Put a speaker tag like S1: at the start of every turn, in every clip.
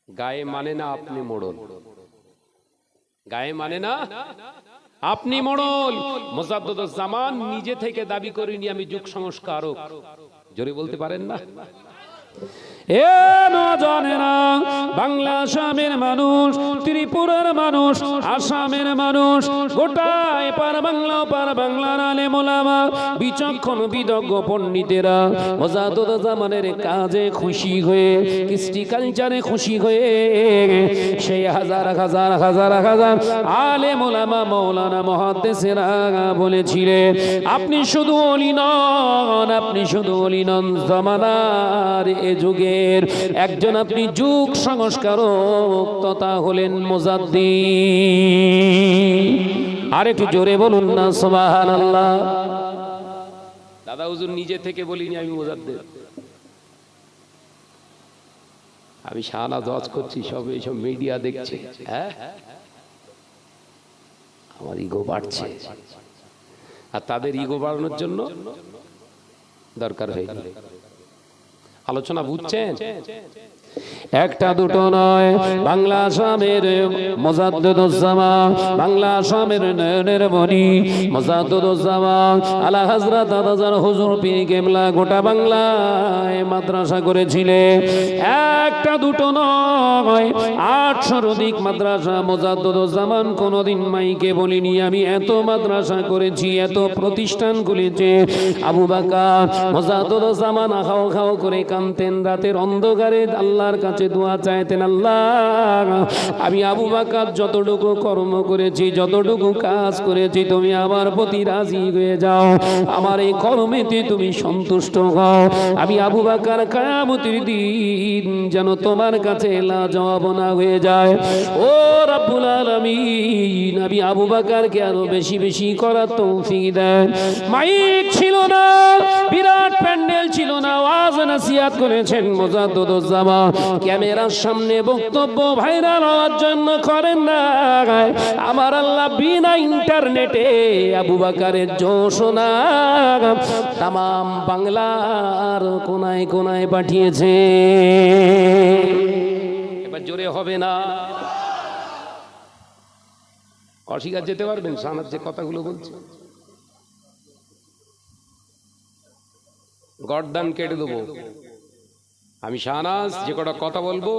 S1: গায়ে মানে না আপনি মোড়ল, গায়ে মানে না আপনি মোড়ল। মুজাদ্দিদুজ জামান নিজে থেকে দাবি করেনি আমি যুগ সংস্কারক, জোরে বলতে পারেন না? এ নওজওয়ানেরা, বাংলা আসামের মানুষ, ত্রিপুরার মানুষ, আসামের মানুষ, গোটা এপার বাংলা ওপার বাংলার আলেম ওলামা, বিচক্ষণ বিদজ্ঞ পণ্ডিতেরা মুজাদ্দিদুজ জামানের কাজে খুশি হয়ে, কৃষ্টি কালচারে খুশি হয়ে সেই হাজার হাজার হাজার হাজার আলেম ওলামা মাওলানা মুহাদ্দিসেরা বলেছিলেন আপনি শুধু ওলি নন, আপনি শুধু ওলি নন, জামানার এ যুগে একজন আপনি যুগ সংস্কারক তথা হলেন মুজাদ্দিদ। আর একটু জোরে বলুন না সুবহানাল্লাহ। দাদা হুজুর নিজে থেকে বলিনি আমি মুজাদ্দিদ, আমি শাহানা দোয়াজ করছি, সব এইসব মিডিয়া দেখছে, হ্যাঁ আমার ইগো বাড়ছে, আর তাদের ইগো বাড়ানোর জন্য দরকার হয়ে গেল আলোচনা, বুঝছেন? একটা দুটো নয়, বাংলা আসামের মুজাদ্দিদুজ জামান, বাংলা আসামের নয়নের মণি মুজাদ্দিদুজ জামান আলা হযরত আদাজার হুজুর পীর কেবলা গোটা বাংলায় মাদ্রাসা করেছিলেন। একটা দুটো নয়, 800 অধিক মাদ্রাসা মুজাদ্দিদুজ জামান কোনোদিন মাইকে বলিনি আমি এত মাদ্রাসা করেছি, এত প্রতিষ্ঠান খুলেছে। আবু বকর মুজাদ্দিদুজ জামান খাও খাও করে কাঁদতেন, রাতের অন্ধকারে আল্লাহর কাছে দোয়া চাইতেন, আল্লাহ আমি আবু বকর যতটুকু কর্ম করেছি, যতটুকু কাজ করেছি, তুমি আমার প্রতি রাজি হয়ে যাও, আমার এই কর্মেতে তুমি সন্তুষ্ট হও। আমি আবু বকর কিয়ামতের দিন যেন তোমার কাছে লাজবাব না হয়ে যায়। ও রব্বুল আলামিন, আমি আবু বকরকে আরো বেশি বেশি করার তৌফিক দেন। মাইক ছিল না, বিরাট প্যান্ডেল ছিল না, ওয়াজ নসিহত করেছেন মুজাদ্দিদুজ জামান, ক্যামেরার সামনে বক্তব্য ভাইরাল হওয়ার জন্য করেন না। আমার আল্লাহ বিনা ইন্টারনেটে আবু বকরের ঘোষণা তামাম বাংলার কোনায় কোনায় পাঠিয়েছে। এবার জোরে হবে না, অস্বীকার যেতে পারবেন সানার যে কথাগুলো বলছে? গর্দান কেটে দেবো। আমি শাহনাজ যে কটা কথা বলবো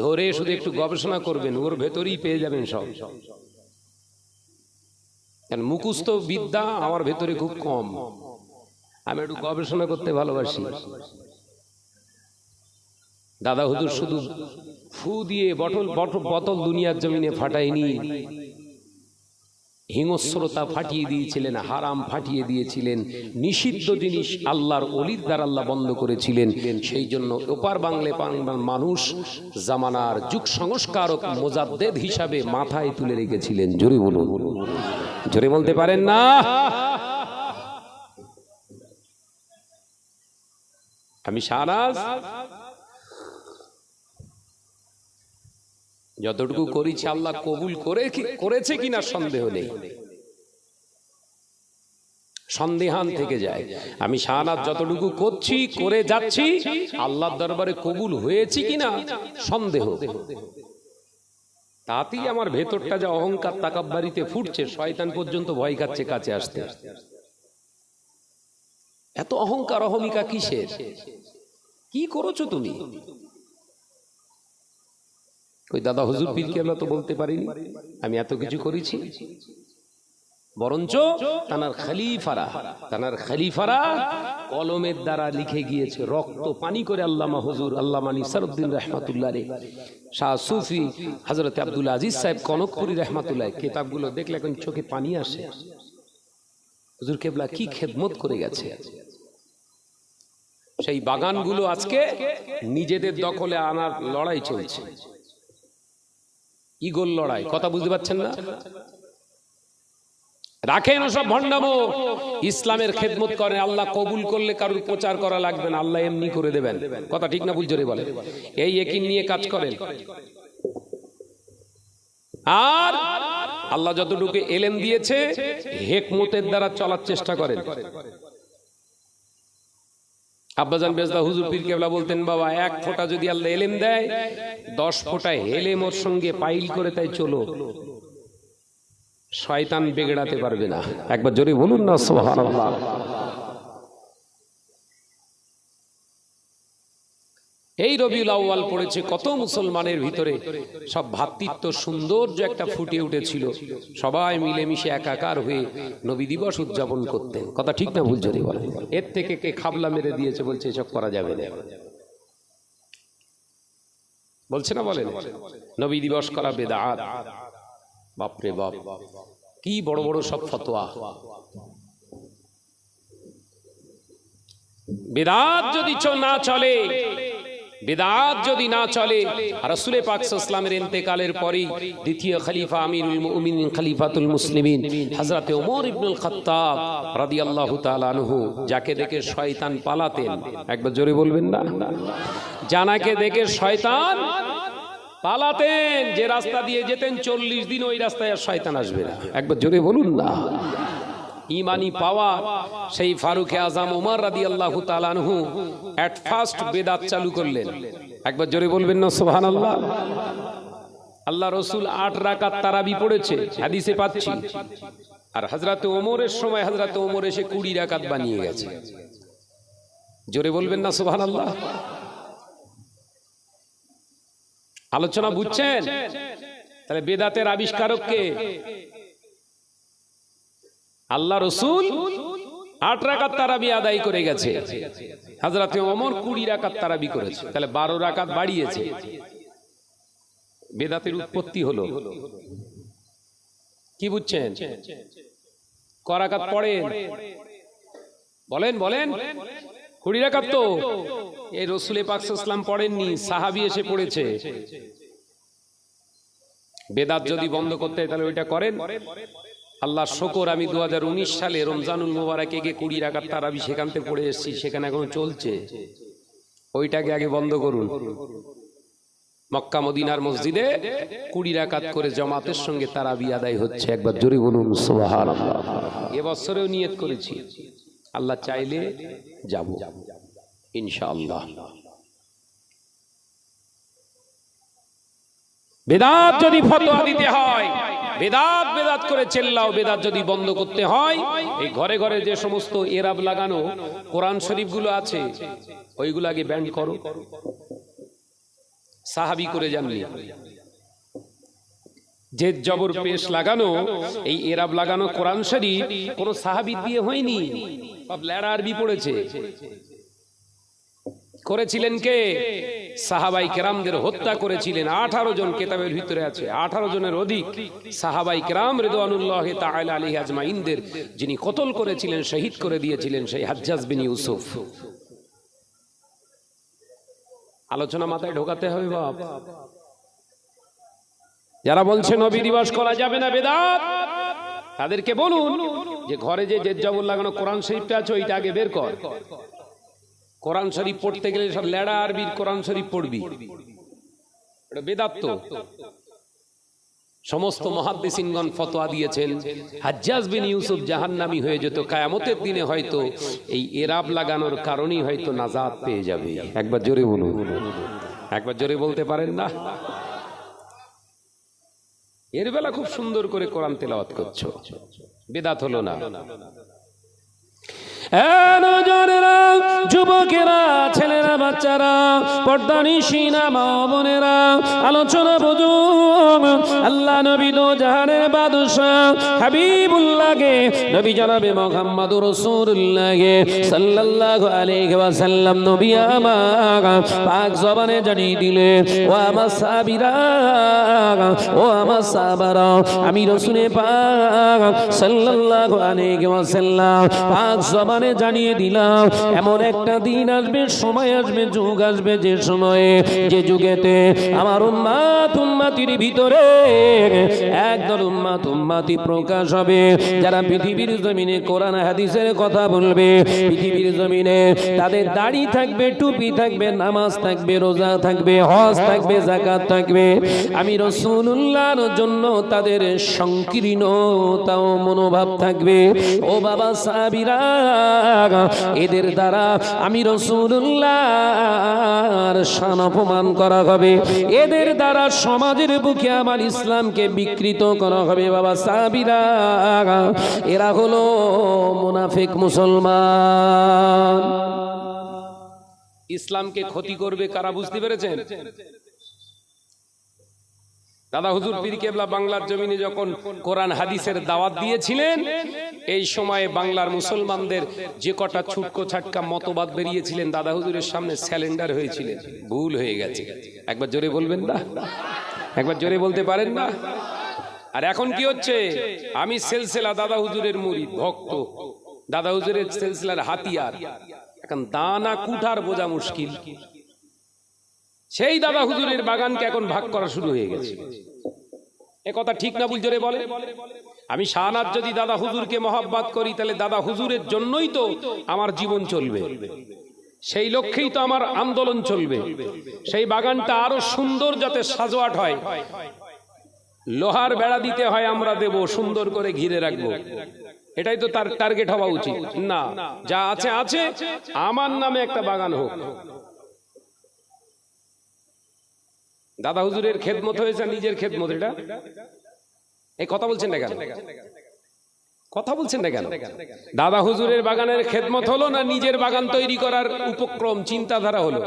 S1: ধরে শুধু একটু গবেষণা করবেন, ওর ভেতরেই পেয়ে যাবেন সব। মুখস্থ বিদ্যা আমার ভেতরে খুব কম, আমি একটু গবেষণা করতে ভালোবাসি। দাদা হুজুর শুধু ফু দিয়ে বোতল দুনিয়ার জমিনে ফাটায়নি, হিংস্রতা ফাটিয়ে দিয়েছিলেন, হারাম ফাটিয়ে দিয়েছিলেন, নিষিদ্ধ জিনিস আল্লাহর ওলির দ্বারা আল্লাহ বন্ধ করেছিলেন। সেই জন্য ওপার বাংলার মানুষ জামানার যুগ সংস্কারক মুজাদ্দিদ হিসাবে মাথায় তুলে রেখেছিলেন। জোরে বলুন, জোরে বলতে পারেন না? আমি শাহনাজ যতটুকু করেছি আল্লাহ কবুল করেছে কিনা সন্দেহ নেই, সন্দেহান থেকে যায়। আমি শাহনাজ যতটুকু করছি করে যাচ্ছি আল্লাহর দরবারে কবুল হয়েছে কিনা সন্দেহ, তাতেই আমার ভেতরটা যা অহংকার তাকাব্বুরিতে ফুটছে, শয়তান পর্যন্ত ভয় খাচ্ছে কাছে আসতে। এত অহংকার অহমিকা কিসের? কি করেছো তুমি? ওই দাদা হুজুর পীর কেবলা তো বলতে পারিনি আমি এত কিছু করেছি, বরঞ্চ তানার খলিফারা কলমের দ্বারা লিখে গিয়েছে, রক্ত পানি করে আল্লামা হুজুর আল্লামা নিসারউদ্দিন রাহমাতুল্লাহ আলাইহি, শাহ সুফি হযরত আব্দুল আজিজ সাহেব কনকপুরী রাহমাতুল্লাহ, কিতাবগুলো দেখলে এখন চোখে পানি আসে। হুজুর কেবলা কি খেদমত করে গেছে। সেই বাগানগুলো আজকে নিজেদের দখলে আনার লড়াই চলছে, ইগোর লড়াই। কথা বুঝতে পারছেন না? রাখেন ওসব ভণ্ডামো, ইসলামের খেদমত করেন, আল্লাহ কবুল করলে কারোর প্রচার করা লাগবে না, আল্লাহ এমনি করে দেবেন। কথা ঠিক না ভুল জোরে বলেন? এই ইয়াকিন নিয়ে কাজ করেন। আর আল্লাহ যতটুকু এলেম দিয়েছে হিকমতের দ্বারা চলার চেষ্টা করেন। আব্বাজান বেজদা হুজুর পীর কেবলা বলতেন, বাবা 1 ফোঁটা যদি আল্লাহ এলেম দেয়, 10 ফোঁটা হেলেম ওর সঙ্গে পাইল করে তাই চলো, শয়তান বেগড়াতে পারবে না। একবার জোরে বলুন না সুবহানাল্লাহ। এই রবিউল আউয়াল পড়েছে কত মুসলমানের ভিতরে সব ভ্রাতৃত্ব সৌন্দর্য একটা ফুটে উঠেছিল, সবাই মিলেমিশে একাকার হয়ে নবী দিবস উদযাপন করতেন। কথা ঠিক না ভুল যদি বলেন? এর থেকে কে খাবলা মেরে দিয়েছে, বলছে এসব করা যাবে না, বলছে না বলেন? নবী দিবস করা বেদাত। বাপরে বাপ, কি বড় বড় সব ফতোয়া। বেদাত যদি না চলে, বেদাত যদি না চলে, রাসূল পাক সাল্লাল্লাহু আলাইহি ওয়াসাল্লামের ইন্তেকালের পরেই দ্বিতীয় খলিফা আমিরুল মুমিনিন খলিফাতুল মুসলিমিন হযরত ওমর ইবনুল খাত্তাব রাদিয়াল্লাহু তাআলা আনহু, যাকে দেখে শয়তান পালাতেন, একবার জোরে বলবেন না? জানাকে দেখে শয়তান পালাতেন, যে রাস্তা দিয়ে যেতেন 40 দিন ওই রাস্তায় আর শয়তান আসবে না। একবার জোরে বলুন না। ইমানি পাওয়া সেই ফারুক আজম ওমর রাদিয়াল্লাহু তাআলা আনহু এট ফার্স্ট বেদাত চালু করলেন। একবার জোরে বলবেন না সুবহানাল্লাহ। আল্লাহ রাসূল 8 রাকাত তারাবি পড়েছে, হাদিসে পাচ্ছি, আর হযরত ওমরের সময় হযরত ওমর এসে 20 রাকাত বানিয়ে গেছে। জোরে বলবেন না সুবহানাল্লাহ। আলোচনা বুঝছেন? তাহলে বেদাতের আবিষ্কারক কে? আল্লাহ রাসূল 8 রাকাত তারাবি আদায় করে গেছে, হযরত ওমর 20 রাকাত তারাবি করেছে, তাহলে 12 রাকাত বাড়িয়েছে। বেদাতের উৎপত্তি হলো। কি বুঝছেন? ক রাকাত পড়েন বলেন বলেন? 20 রাকাত তো এই রাসূল পাক সাল্লাল্লাহু আলাইহি ওয়াসাল্লাম পড়েননি, সাহাবী এসে পড়েছে। বেদাত যদি বন্ধ করতে হয় তাহলে ওইটা করেন। আল্লাহ শুকর, আমি 2019 সালে রমজানুল মুবারকে গিয়ে 20 রাকাত তারাবি সেখান থেকে পড়ে এসেছি, সেখানে এখনো চলছে। ওইটাকে আগে বন্ধ করুন। মক্কা মদিনার মসজিদে 20 রাকাত করে জামাতের সঙ্গে তারাবি আদায় হচ্ছে। একবার জোরে বলুন সুবহানাল্লাহ। এবছরেও নিয়ত করেছি, আল্লাহ চাইলে যাব ইনশাআল্লাহ। বেদাত যদি ফতোয়া দিতে হয়, বেদাত বেদাত করে চেল্লাও, বেদাত যদি বন্ধ করতে হয়, এই ঘরে ঘরে যে সমস্ত এরাব লাগানো কোরআন শরীফ গুলো আছে ওইগুলো আগে ব্যান্ড করো। সাহাবী করে জানলি যে জবর পেশ লাগানো, এই এরাব লাগানো কোরআন শরীফ কোন সাহাবী দিয়ে হয়নি, সব লেড়া আরবি পড়েছে। করেছিলেন কে? সাহাবাই কেরামদের হত্যা করেছিলেন 18 জন, কিতাবের ভিতরে আছে 18 জনের অধিক সাহাবাই কেরাম রিদওয়ানুল্লাহি তাআলা আলাইহি আজমাইনদের যিনি কতল করেছিলেন, শহীদ করে দিয়েছিলেন সেই হাজ্জাজ বিন ইউসুফ। আলোচনা মাথায় ঢোকাতে হবে বাপ। যারা বলছে নবী দিবস করা যাবে না বেদাত, তাদেরকে বলুন যে ঘরে যে জবর লাগানো কোরআন শরীফটা আছে ওইটা আগে বের কর। কোরআন শরীফ পড়তে গেলে সব লেড়া আরবির কোরআন শরীফ পড়বি, এটা বেদাত। তো সমস্ত মুহাদ্দিসিনগণ ফতোয়া দিয়েছেন হাজ্জাজ বিন ইউসুফ জাহান্নামী হয়ে যেত, কিয়ামতের দিনে হয়তো এই এরাব লাগানোর কারণেই হয়তো নাজাত পেয়ে যাবে। একবার জোরে বলুন, একবার জোরে বলতে পারেন না? এর বেলা খুব সুন্দর করে কোরআন তেলাওয়াত করছো, বেদাত হলো না? যুবকেরা, ছেলেরা, বাচ্চারা, পর্দানিশিনা মা বোনেরা, আলোচনা বুঝুন। আল্লাহ নবী দো জাহানের বাদশা হাবিবুল্লাহকে নবী জনাবে মুহাম্মদুর রাসূলুল্লাহকে সাল্লাল্লাহু আলাইহি ওয়াসাল্লাম নবী আমার পাক জবানে জানিয়ে দিলে, ও আমার সাহাবীরা, ও আমার সাহাবারা, আমি রাসূল পাক সাল্লাল্লাহু আলাইহি ওয়াসাল্লাম পাক জবানে জানিয়ে দিলাম, এমন একটা দিন আসবে, সময় আসবে, যুগ আসবে, যে সময়ে, যে যুগেতে আমার উম্মাত উম্মাতির ভিতরে একদল উম্মাত উম্মাতি প্রকাশ হবে, যারা পৃথিবীর জমিনে কোরআন হাদিসের কথা বলবে। পৃথিবীর জমিনে তাদের দাড়ি থাকবে, টুপি থাকবে, নামাজ থাকবে, রোজা থাকবে, হজ থাকবে, যাকাত থাকবে। আমি রাসূলুল্লাহর জন্য তাদের সংকীর্ণতা ও মনোভাব থাকবে। ও বাবা সাহাবীরা, এদের দ্বারা আমি রাসূলুল্লাহর শান অপমান করা হবে, এদের দ্বারা সমাজের বুকে আমার ইসলামকে বিকৃত করা হবে। বাবা সাহাবীরা, এরা হলো মুনাফিক মুসলমান। ইসলামকে ক্ষতি করবে কারা, বুঝতে পেরেছেন? দাদা হুজুর পীর কেবলা বাংলার জমিনে যখন কোরআন হাদিসের দাওয়াত দিয়েছিলেন, এই সময়ে বাংলার মুসলমানদের যে কটা ছুটকো ছাটকা মতবাদ বেরিয়েছিলেন, দাদা হুজুরের সামনে স্যালেন্ডার হয়েছিলেন। ভুল হয়ে গেছে। একবার জোরে বলবেন না? একবার জোরে বলতে পারেন না? আর এখন কি হচ্ছে? আমি সিলসিলা দাদা হুজুরের মুরিদ, ভক্ত, দাদা হুজুরের সিলসিলার হাতিয়ার। এখন দানা কুঠার বোঝা মুশকিল। সেই দাদা হুজুরের বাগানকে এখন ভাগ করা শুরু হয়ে গেছে। এ কথা ঠিক না, ভুল জোরে বলে? আমি শাহনাজ যদি দাদা হুজুরকে মহব্বত করি, তাহলে দাদা হুজুরের জন্যই তো আমার জীবন চলবে, সেই লক্ষ্যেই তো আমার আন্দোলন চলবে। সেই বাগানটা আরো সুন্দর যাতে সাজোয়াট হয়, লোহার বেড়া দিতে হয়, আমরা দেব, সুন্দর করে ঘিরে রাখবো। এটাই তো তার টার্গেট হওয়া উচিত। না, যা আছে আছে, আমার নামে একটা বাগান হোক। দাদা হুজুরের খেদমত হয়েছে নিজের খেদমত। এটা এই কথা বলছেন না কেন? কথা বলছেন না কেন? দাদা হুজুরের বাগানের খেদমত হলো না নিজের বাগান তৈরি করার উপক্রম চিন্তাধারা হলো?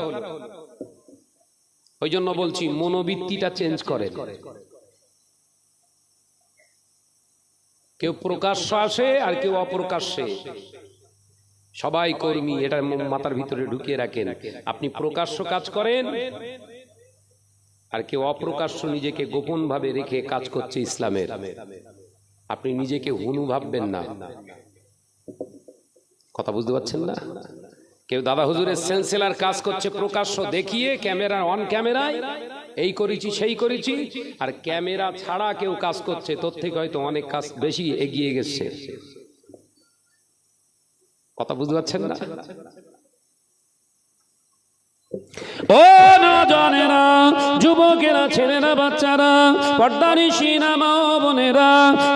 S1: ওই জন্য বলছি মনোবৃত্তিটা চেঞ্জ করেন। কেউ প্রকাশ্য আসে আর কেউ অপ্রকাশ্যে, সবাই কর্মী, এটা মাথার ভিতরে ঢুকিয়ে রাখেন। আপনি প্রকাশ্য কাজ করেন আর কেউ অপ্রকাশ্য নিজেকে গোপন ভাবে রেখে কাজ করছে ইসলামের। আপনি নিজেকে হুনু ভাববেন না। কথা বুঝতে পারছেন না? কেউ দাদা হুজুরের সিলসিলার কাজ করছে প্রকাশ্য দেখিয়ে, ক্যামেরা অন ক্যামেরায় এই করেছি সেই করেছি, আর ক্যামেরা ছাড়া কেউ কাজ করছে, তোর থেকে হয়তো অনেক কাজ বেশি এগিয়ে গেছে। কথা বুঝতে পারছেন না? ও নওজওয়ানেরা, যুবকেরা, ছেলেরা, বাচ্চারা, পর্দানিশিনা মা বোনেরা,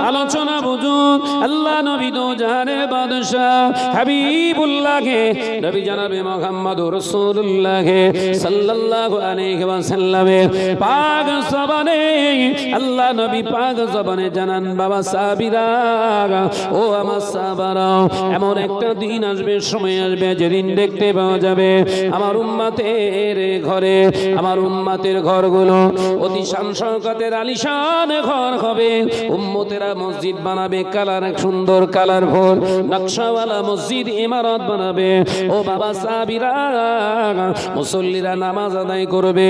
S1: আলোচনা বুঝুন। আল্লাহ নবী তো জাহানের বাদশাহ হাবিবুল্লাহকে, নবী জনাবে মুহাম্মদুর রাসূলুল্লাহকে সাল্লাল্লাহু আলাইহি ওয়াসাল্লামের পাক জবানে, আল্লাহ নবী পাক জবানে জানান, বাবা সাহাবীরা, ও আমার সাহাবারা, এমন একটা দিন আসবে, সময় আসবে, যেদিন দেখতে পাওয়া যাবে আমার উম্মতের ঘরে, আমার উম্মতের ঘরগুলো অতি শান শওকতের আলিশান ঘর হবে। উম্মতেরা মসজিদ বানাবে, কালার সুন্দর কালারফুল নকশাওয়ালা মসজিদ ইমারত বানাবে। ও বাবা সাহাবীরা, মুসল্লিরা নামাজ আদায় করবে,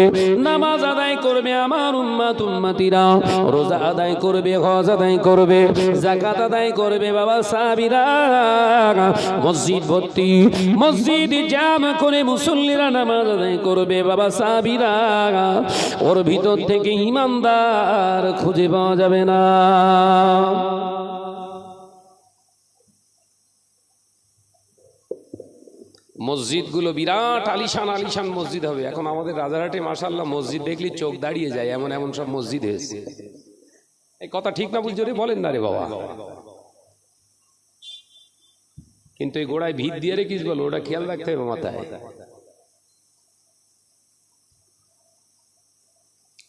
S1: নামাজ আদায় করবে আমার উম্মত উম্মতিরা, রোজা আদায় করবে, হজ আদায় করবে, যাকাত আদায় করবে। বাবা সাহাবীরা, মসজিদ ভর্তি, মসজিদ জাম করে মুসল্লিরা নামাজ আদায় করবে। বাবা সাহাবীরা, ওর ভিতর থেকে ইমানদার খুঁজে পাওয়া যাবে না। মসজিদগুলো বিরাট আলিশান আলিশান মসজিদ হবে। এখন আমাদের রাজারহাটে মাশাআল্লাহ মসজিদ দেখলে চোখ দাঁড়িয়ে যায়, এমন এমন সব মসজিদ হয়েছে। এই কথা ঠিক না, বুঝতে বলেন না রে বাবা? কিন্তু এই গোড়ায় ভিত দিয়ে রেখিস বলো, ওটা খেয়াল রাখতে হবে মাথায়।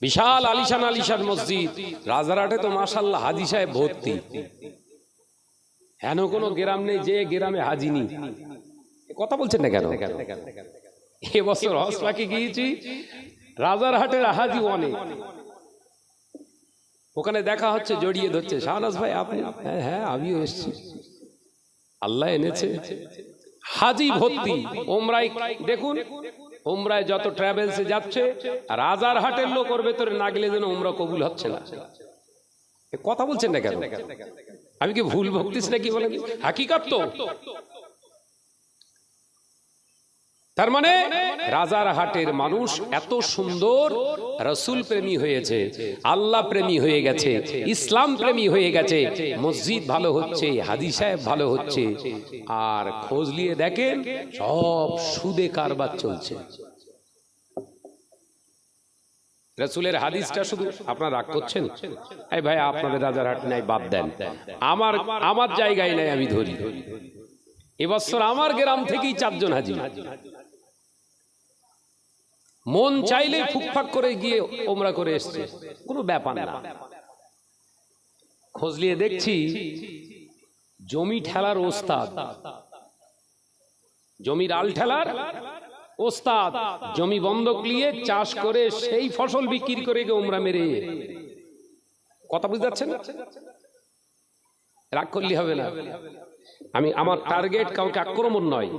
S1: বিশাল আলিশান আলিশান মসজিদ রাজারহাটে তো মাশাআল্লাহ হাজী সাহেব ভর্তি। হেন কোনো গ্রাম নেই যে গ্রামে হাজী নেই। কথা বলছেন না কেন? এবছর হজ পাকে গিয়েছি, রাজারহাটের হাজী অনেক। ওখানে দেখা হচ্ছে, জড়িয়ে ধরছে, শাহনাজ ভাই আপনি? হ্যাঁ হ্যাঁ, আমিও এসেছি, আল্লাহ এনেছে। হাজী ভর্তি। ওমরায় দেখুন, ওমরায় যত ট্রাভেলসে যাচ্ছে, রাজারহাটের লোক ওর ভেতরে না গেলে যেন ওমরা কবুল হচ্ছে না। কথা বলছেন না কেন? আমি কি ভুল ভক্তিস নাকি বলেন? হাকিকাত তো। তার মানে রাজারহাটের মানুষ এত সুন্দর রাসূল প্রেমী হয়েছে, আল্লাহ প্রেমী হয়ে গেছে, ইসলাম প্রেমী হয়ে গেছে। মসজিদ ভালো হচ্ছে, হাজী সাহেব ভালো হচ্ছে, আর খোঁজ নিয়ে দেখেন সব সুদে কারবার চলছে। রাসূলের হাদিসটা শুধু আপনারা রাগ করছেন, এই ভাই আপনাদের রাজারহাট নাই, বাদ দেন, আমার জায়গায় নাই, আমি ধরি। এবছর আমার গ্রাম থেকেই 4 জন হাজি, মন চাইলে ফুকফাক করে গিয়ে ওমরা করে এসছে, কোনো ব্যাপার না। খোঁজ নিয়ে দেখছি জমি ঠেলার ওস্তাদ, জমির আল ঠেলার ওস্তাদ, জমি বন্ধক নিয়ে চাষ করে সেই ফসল বিক্রি করে গিয়ে ওমরা মেরে। কথা বুঝতে পারছেন? রাগ করলে হবে না। আমার টার্গেট কাউকে আক্রমণ নয়,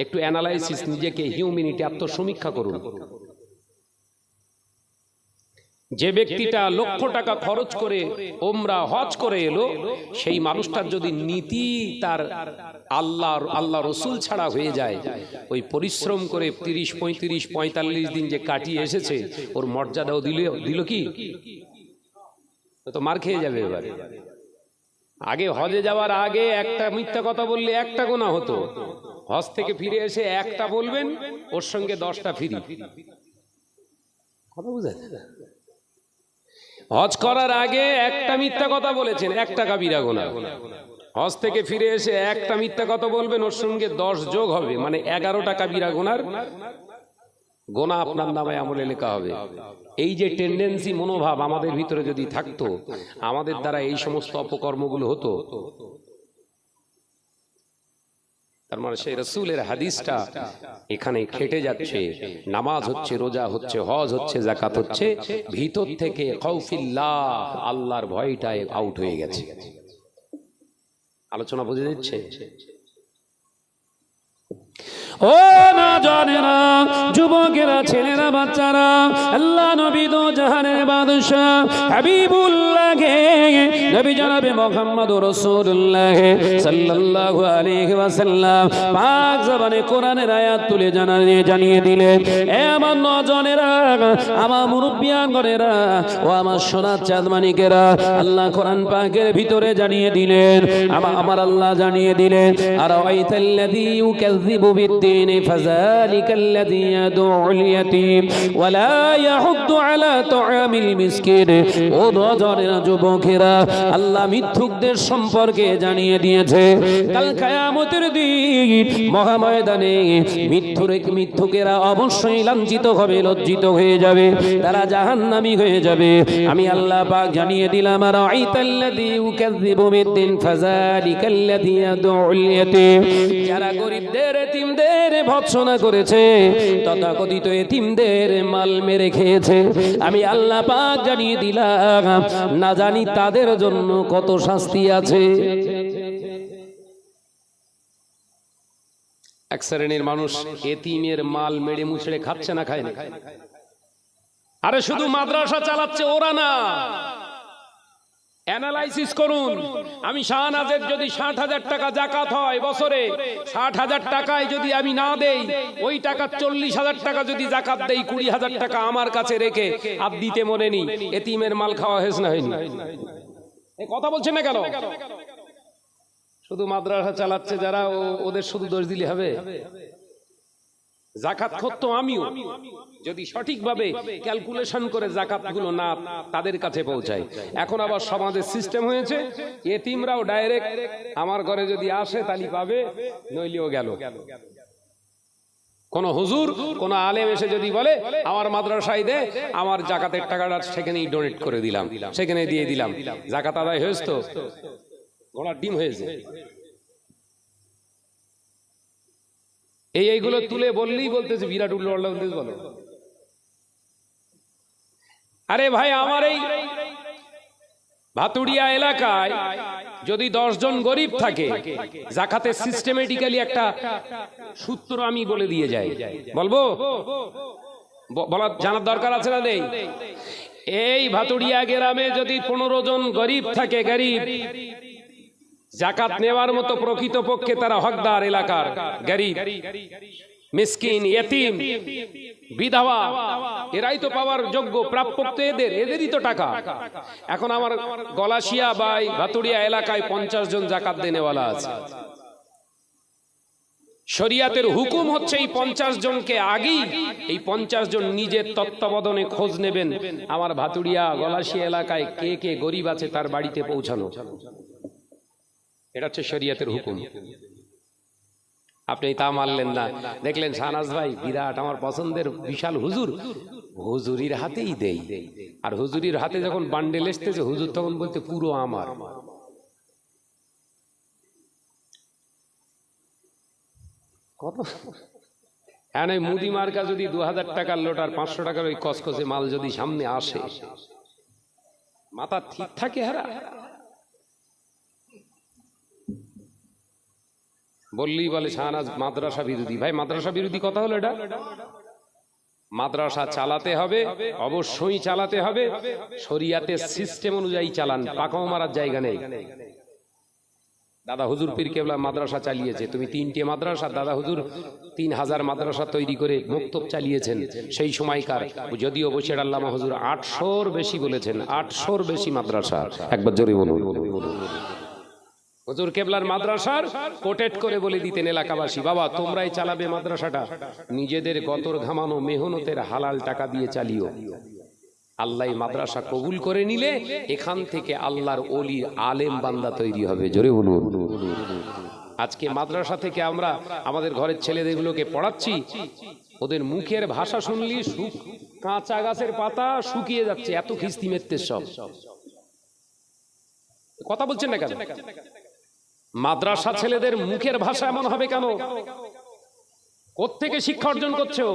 S1: একটু অ্যানালাইসিস, নিজেকে হিউম্যানিটি আত্মসমীক্ষা করুন। যে ব্যক্তিটা লক্ষ টাকা খরচ করে ওমরা হজ করে এলো, সেই মানুষটার যদি নীতি তার আল্লাহ রসুল ছাড়া হয়ে যায়, ওই পরিশ্রম করে 30, 35, 45 দিন যে কাটিয়ে এসেছে, ওর মর্যাদাও দিল কি? তো মার খেয়ে যাবে। এবারে আগে হজে যাওয়ার আগে একটা মিথ্যা কথা বললে 1টা গুনাহ হতো, হজ থেকে ফিরে এসে 1টা বলবেন, ওর সঙ্গে 10টা ফ্রি। কথা বুঝেন? হজ করার আগে 1টা মিথ্যা কথা বলেছেন, 1টা কাবিরা গুনাহ। হজ থেকে ফিরে এসে 1টা মিথ্যা কথা বলবেন, ওর সঙ্গে 10 যোগ হবে, মানে 11টা কাবিরা গুনার গোনা আপনার নামে আমলে লেখা হবে। এই যে টেন্ডেন্সি, মনোভাব আমাদের ভিতরে যদি থাকতো, আমাদের দ্বারা এই সমস্ত অপকর্মগুলো হতো। তার মানে সেই রাসূলের হাদিসটা এখানে খেটে যাচ্ছে। নামাজ হচ্ছে, রোজা হচ্ছে, হজ হচ্ছে, যাকাত হচ্ছে, ভিতর থেকে খাউফিল্লাহ, আল্লাহর ভয়টাই আউট হয়ে গেছে। আলোচনা বুঝে দিচ্ছে? ও না জানেরা, যুবকেরা, ছেলেরা, বাচ্চারা, আল্লাহ নবী দো জাহানের বাদশা হাবিবুল্লাহ নবী জনাবে মুহাম্মদুর রাসূলুল্লাহ সাল্লাল্লাহু আলাইহি ওয়াসাল্লাম পাক জবানে কোরআনের আয়াত তুলে জানিয়ে দিলেন। এ আমার নজনেরা, আমার মুরব্বিয়ানগণেরা, ও আমার সোনার চাঁদমানিকেরা, আল্লাহ কোরআন পাকের ভিতরে জানিয়ে দিলেন, আমার আল্লাহ জানিয়ে দিলেন, আর আরাইতাল্লাযী ইউকাযযিবু বিদ্দীন فذلك الذي يدعو اليتيم ولا يحض على طعام المسكين। ও নজরের যুবকেরা, আল্লাহ মিথ্যুকদের সম্পর্কে জানিয়ে দিয়েছে, কাল কিয়ামতের দিন মহাময়দানে মিথ্যুকেরা অবশ্যই লাঞ্ছিত হবে, লজ্জিত হয়ে যাবে, তারা জাহান্নামী হয়ে যাবে। আমি আল্লাহ পাক জানিয়ে দিলাম, আর আরাইতাল্লাযী ইউকাযযিবু বিদ্দীন فذلك الذي يدعو اليتيم। যারা গরিবদের, এতিমদের ভৎসনা করেছে, তথাকথিত এতিমদের মাল মেরে খেয়েছে, আমি আল্লাহ পাক জানিয়ে দিলাম, না জানি তাদের জন্য কত শাস্তি আছে। এক শ্রেণীর মানুষ এতিমের মাল মেরে মুছড়ে খাচ্ছে না, খায় না। আরে শুধু মাদ্রাসা চালাচ্ছে ওরা না, অ্যানালাইসিস করুন। আমি শাহনাজের যদি 60,000 টাকা যাকাত হয় বছরে, 60,000 টাকায় যদি আমি না দেই, ওই টাকা 40,000 টাকা যদি যাকাত দেই, 20,000 টাকা আমার কাছে রেখে আর দিতে মনে নেই। এতিমের মাল খাওয়া হয়েছে না হয়নি? এই কথা বলছেন না কেন? শুধু মাদ্রাসা চালাচ্ছে যারা, ওদের শুধু দোষ দিলে হবে? যাকাত খোর আমিও, যদি সঠিকভাবে ক্যালকুলেশন করে যাকাতগুলো না তাদের কাছে পৌঁছায়। এখন আবার সমাজের সিস্টেম হয়েছে, এতিমরাও ডাইরেক্ট আমার ঘরে যদি আসে তালি পাবে, নইলেও গেল। কোন হুজুর, কোন আলেম এসে যদি বলে আমার মাদ্রাসায় দে, আমার যাকাতের টাকাটা সেখানেই ডোনেট করে দিলাম, সেখানে দিয়ে দিলাম, যাকাত আদায় হয়েছে, তো ঘোড়ার ডিম হয়েছে। এইগুলো তুলে বললেই বলতেছে বিরাট উল্লাহ বলো। আরে ভাই, আমার এই ভাতুড়িয়া এলাকায় যদি 10 জন গরিব থাকে, যাকাতের সিস্টেমেটিক্যালি একটা সূত্র আমি বলে দিয়ে যাই, বলবো? বলার জানার দরকার আছে না নেই? এই ভাতুড়িয়া গ্রামে যদি 15 জন গরিব থাকে, গরিব, যাকাত নেওয়ার মতো প্রকৃতপক্ষে তারা হকদার, এলাকার গরিব, মিসকিন, ইতিম, বিধবা, এরাই তো পাওয়ার যোগ্য, প্রাপ্য তো এদেরই তো টাকা। এখন আমার গলাশিয়া বা ভাতুড়িয়া এলাকায় 50 জন যাকাত দেনেওয়ালা আছে। শরিয়াতের হুকুম হচ্ছে এই 50 জনকে আগেই, এই 50 জন নিজের তত্ত্বাবধানে খোঁজ নেবেন, আমার ভাতুড়িয়া গলাশিয়া এলাকায় কে কে গরিব আছে তার বাড়িতে পৌঁছানো। এটা হচ্ছে শরিয়াতের হুকুম। আপনি তা মানলেন না, দেখলেন শাহনাজ ভাই বিরাট আমার পছন্দের বিশাল হুজুর, হুজুরির হাতেই দেই। আর হুজুরির হাতে যখন বান্ডেল এসতেছে হুজুর তখন বলতে পুরো আমার। কত মুদি মার্কা যদি 2000 টাকার লোট আর 500 টাকার ওই কসকসে মাল যদি সামনে আসে, মাথা ঠিক থাকে হারা বললেই বলে শাহনাজ মাদ্রাসা বিরোধী। ভাই মাদ্রাসা বিরোধী কথা হলো এটা? মাদ্রাসা চালাতে হবে, অবশ্যই চালাতে হবে, শরিয়াতের সিস্টেম অনুযায়ী চালান, পাকাও মারার জায়গা নেই। দাদা হুজুর পীর কেবলা মাদ্রাসা চালিয়েছে, তুমি 3টে মাদ্রাসা, দাদা হুজুর 3000 মাদ্রাসা তৈরি করে মুক্তব চালিয়েছেন সেই সময়কার। যদিও বসির আল্লামা হুজুর 800-র বেশি বলেছেন, 800-র বেশি মাদ্রাসা। একবার জোরে বলুন। হুজুর কেবলার মাদ্রাসার কোটেট করে বলে দিতেন এলাকাবাসী, বাবা তোমরাই চালাবে মাদ্রাসাটা, নিজেদের গতর ঘামানো মেহনতের হালাল টাকা দিয়ে চালিও। আল্লাহ মাদ্রাসা কবুল করে নিলে এখান থেকে আল্লাহর ওলি আলেম বান্দা তৈরি হবে। জোরে বলুন। আজকে মাদ্রাসা থেকে আমরা আমাদের ঘরের ছেলেদেরগুলোকে পড়াচ্ছি, ওদের মুখের ভাষা শুনলি কাঁচা গাছের পাতা শুকিয়ে যাচ্ছে, এত খিস্তি মেরতে সব কথা বলছেন না কেন? মাদ্রাসা ছেলেদের মুখের ভাষা এমন হবে কেন? কোত্থেকে শিক্ষা অর্জন করছো?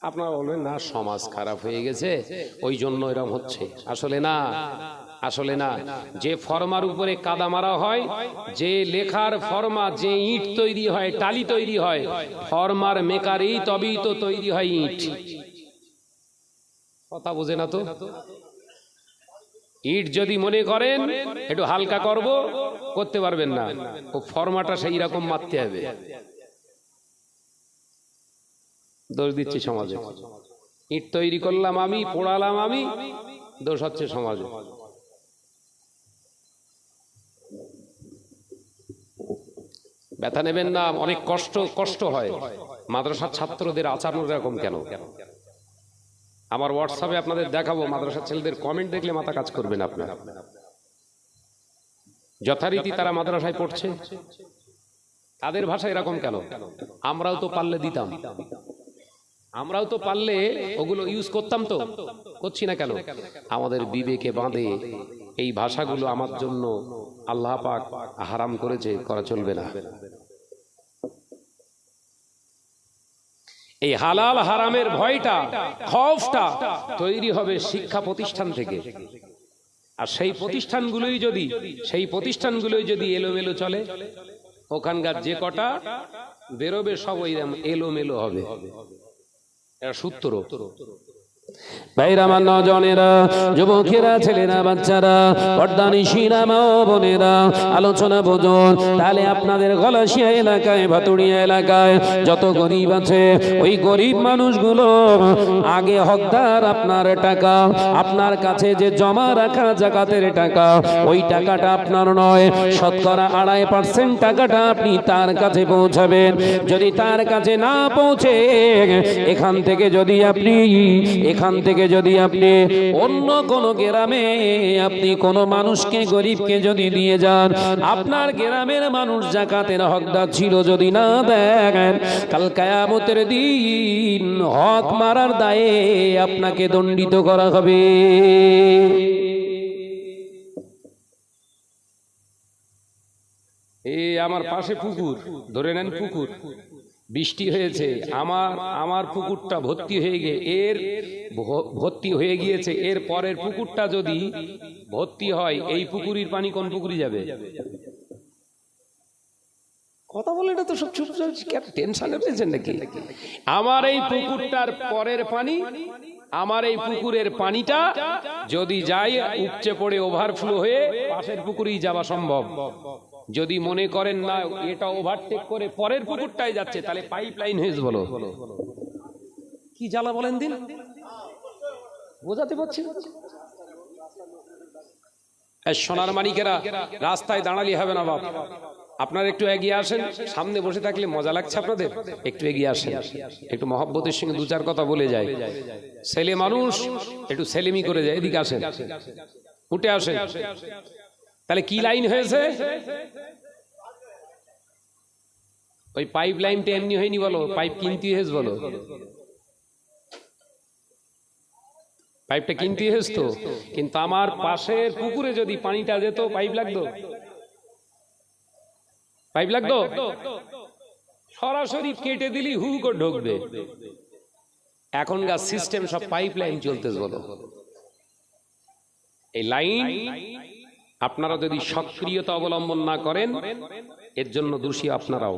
S1: আপনারা বলবেন না সমাজ খারাপ হয়ে গেছে ওই জন্য এরকম হচ্ছে। আসলে না, আসলে না। যে ফরমার উপরে কাদা মারা হয়, যে লেখার ফরমা, যে ইট তৈরি হয়, টালি তৈরি হয়, ফরমার মেকারেই তবেই তো তৈরি হয় ইট। কথা বোঝে না তো? ইট যদি মনে করেন একটু হালকা করব, করতে পারবেন না, ও ফরমাটা সেই রকম মারতে হবে। দোষ দিচ্ছি সমাজে। ইট তৈরি করলাম আমি, পোড়ালাম আমি, দোষ হচ্ছে সমাজে। ব্যথা নেবেন না, অনেক কষ্ট হয়। মাদ্রাসার ছাত্রদের আচরণ এরকম কেন? আমার হোয়াটসঅ্যাপে আপনাদের দেখাবো, মাদ্রাসার ছেলেদের কমেন্ট দেখলে মাথা কাজ করবেন আপনার। যথারীতি তারা মাদ্রাসায় পড়ছে, তাদের ভাষা এরকম কেন? আমরাও তো পারলে দিতাম, আমরাও তো পারলে ওগুলো ইউজ করতাম, তো করছি না কেন? আমাদের বিবেকে বাঁধে এই ভাষাগুলো আমার জন্য আল্লাহ পাক হারাম করেছে, করা চলবে না। এই হালাল হারামের ভয়টা, খৌফটা তৈরি হবে শিক্ষা প্রতিষ্ঠান থেকে। আর সেই প্রতিষ্ঠানগুলোই যদি এলোমেলো চলে, ওখানকার যে কটা বেরোবে সব ওই এলোমেলো হবে। এটা সূত্র। ভাইরা আমার, নজনেরা, যুবকেরা, ছেলেরা, বাচ্চারা, পর্দানিশীরা, মা বোনেরা, আলোচনা বুঝুন। তাহলে আপনাদের গলাশিয়া এলাকায়, ভাতুড়িয়া এলাকায় যত গরিব আছে, ওই গরিব মানুষগুলো আগে হকদার আপনার টাকা, আপনার কাছে যে জমা রাখা যাকাতের টাকা, ওই টাকাটা আপনার নয়, শতকরা 2.5% টাকাটা আপনি তার কাছে পৌঁছাবেন। যদি তার কাছে না পৌঁছে, এখান থেকে যদি আপনি অন্য কোন গ্রামে আপনি কোন মানুষকে, গরিবকে যদি দিয়ে যান, আপনার গ্রামের মানুষ যাকাতের হকদার ছিল যদি না দেন, কাল কিয়ামতের দিন হক মারার দায়ে আপনাকে দণ্ডিত করা হবে। এই আমার পাশে পুকুর, ধরে নেন পুকুর, বৃষ্টি হয়েছে, আমার পুকুরটা ভর্তি হয়ে গিয়েছে, এর পরের পুকুরটা যদি ভর্তি হয়, এই পুকুরের পানি কোন পুকুরে যাবে? কথা বলে না তো, সব চুপ চুপ, টেনশন হয়েছেন নাকি? আমার এই পুকুরটার পরের পানি, আমার এই পুকুরের পানিটা যদি যায় উপচে পড়ে ওভারফ্লো হয়ে পাশের পুকুরেই যাওয়া সম্ভব। যদি মনে করেন না এটা ওভারটেক করে পরের পুকুরটায় যাচ্ছে, তাহলে পাইপ লাইন হয়েছে। বলো কি জ্বালা বলেন দিন, বোঝাতে পারছি? সোনার মানিকেরা, রাস্তায় দাঁড়ালে হবে না বাপ, আপনারা একটু এগিয়ে আসেন। সামনে বসে থাকলে মজা লাগছে আপনাদের, একটু এগিয়ে আসেন, একটু মহব্বতের সঙ্গে 2-4 কথা বলে যায়। ছেলে মানুষ একটু ছেলেমি করে যায়, এদিকে আসেন, উঠে আসেন। তাহলে কি লাইন হয়েছে? ওই পাইপ লাইনটা এমনি হয়নি বলো, পাইপ কিনতে হয়েছে বলো, পাইপটা কিনতে হয়েছে তো। কিন্তু আমার পাশের পুকুরে যদি পানিটা যেত পাইপ লাগতো, পাইপ লাগতো? সরাসরি কেটে দিলি হু করে ঢুকবে। এখনকার সিস্টেম সব পাইপ লাইন চলতেছে বলো। এই লাইন আপনারা যদি সক্রিয়তা অবলম্বন না করেন, এর জন্য দোষী আপনারাও।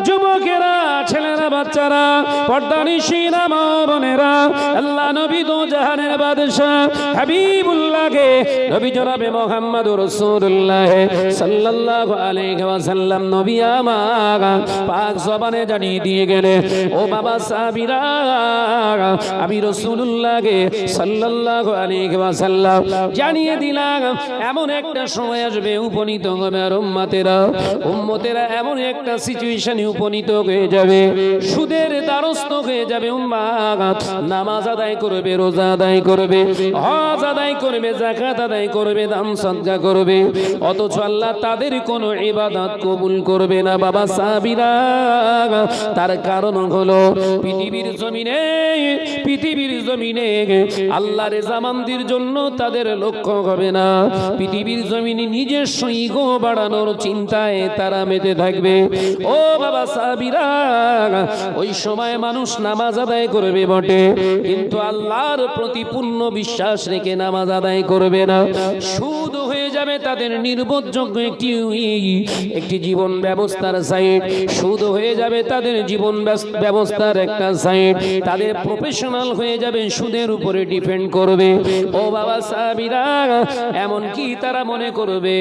S1: যুবকেরা, ছেলেরা, বাচ্চারা, পর্দানিশীরা, মা বোনেরা, আল্লাহ নবী দো জাহানের বাদশা হাবিবুল্লাহকে নবী জনাবে মুহাম্মদুর রাসূলুল্লাহ সাল্লাল্লাহু আলাইহি ওয়াসাল্লাম নবী আমার পাক জবানে জানিয়ে দিয়ে গেলে, ও বাবা সাহাবীরা, আমি রাসূলুল্লাহকে সাল্লাল্লাহু আলাইহি ওয়াসাল্লাম জানিয়ে দিলাম এমন একটা সময় আসবে, উপনীত হবে আর উম্মতেরা এমন একটা সিচুয়েশনে উপনীত হয়ে যাবে, সুদের দ্বারস্থ হয়ে যাবে উম্মাত। নামাজ আদায় করবে, রোজা আদায় করবে, হজ আদায় করবে, যাকাত আদায় করবে, দান সদকা করবে, অথচ আল্লাহ তাদের কোনো ইবাদত কবুল করবে না বাবা সাহাবীরা। তার কারণ হলো পৃথিবীর জমিনে আল্লাহর রেজামন্দির জন্য তাদের লক্ষ্য হবে না, পৃথিবীর জমিনে নিজস্ব ইগো বাড়ানোর চিন্তায় তারা মেতে থাকবে। ও বাবা সাহাবীরা, ওই সময় মানুষ নামাজ আদায় করবে বটে, কিন্তু আল্লাহর প্রতি পূর্ণ বিশ্বাস রেখে নামাজ আদায় করবে না। সুদ হয়ে যাবে তাদের নির্ভরযোগ্য একটি জীবন ব্যবস্থার সাইড, সুদ হয়ে যাবে তাদের জীবন ব্যবস্থার একটা সাইড, তাদের প্রফেশনাল হয়ে যাবে, সুদের উপরে ডিপেন্ড করবে। ও বাবা সাহাবীরা, এমন কি তারা মনে করবে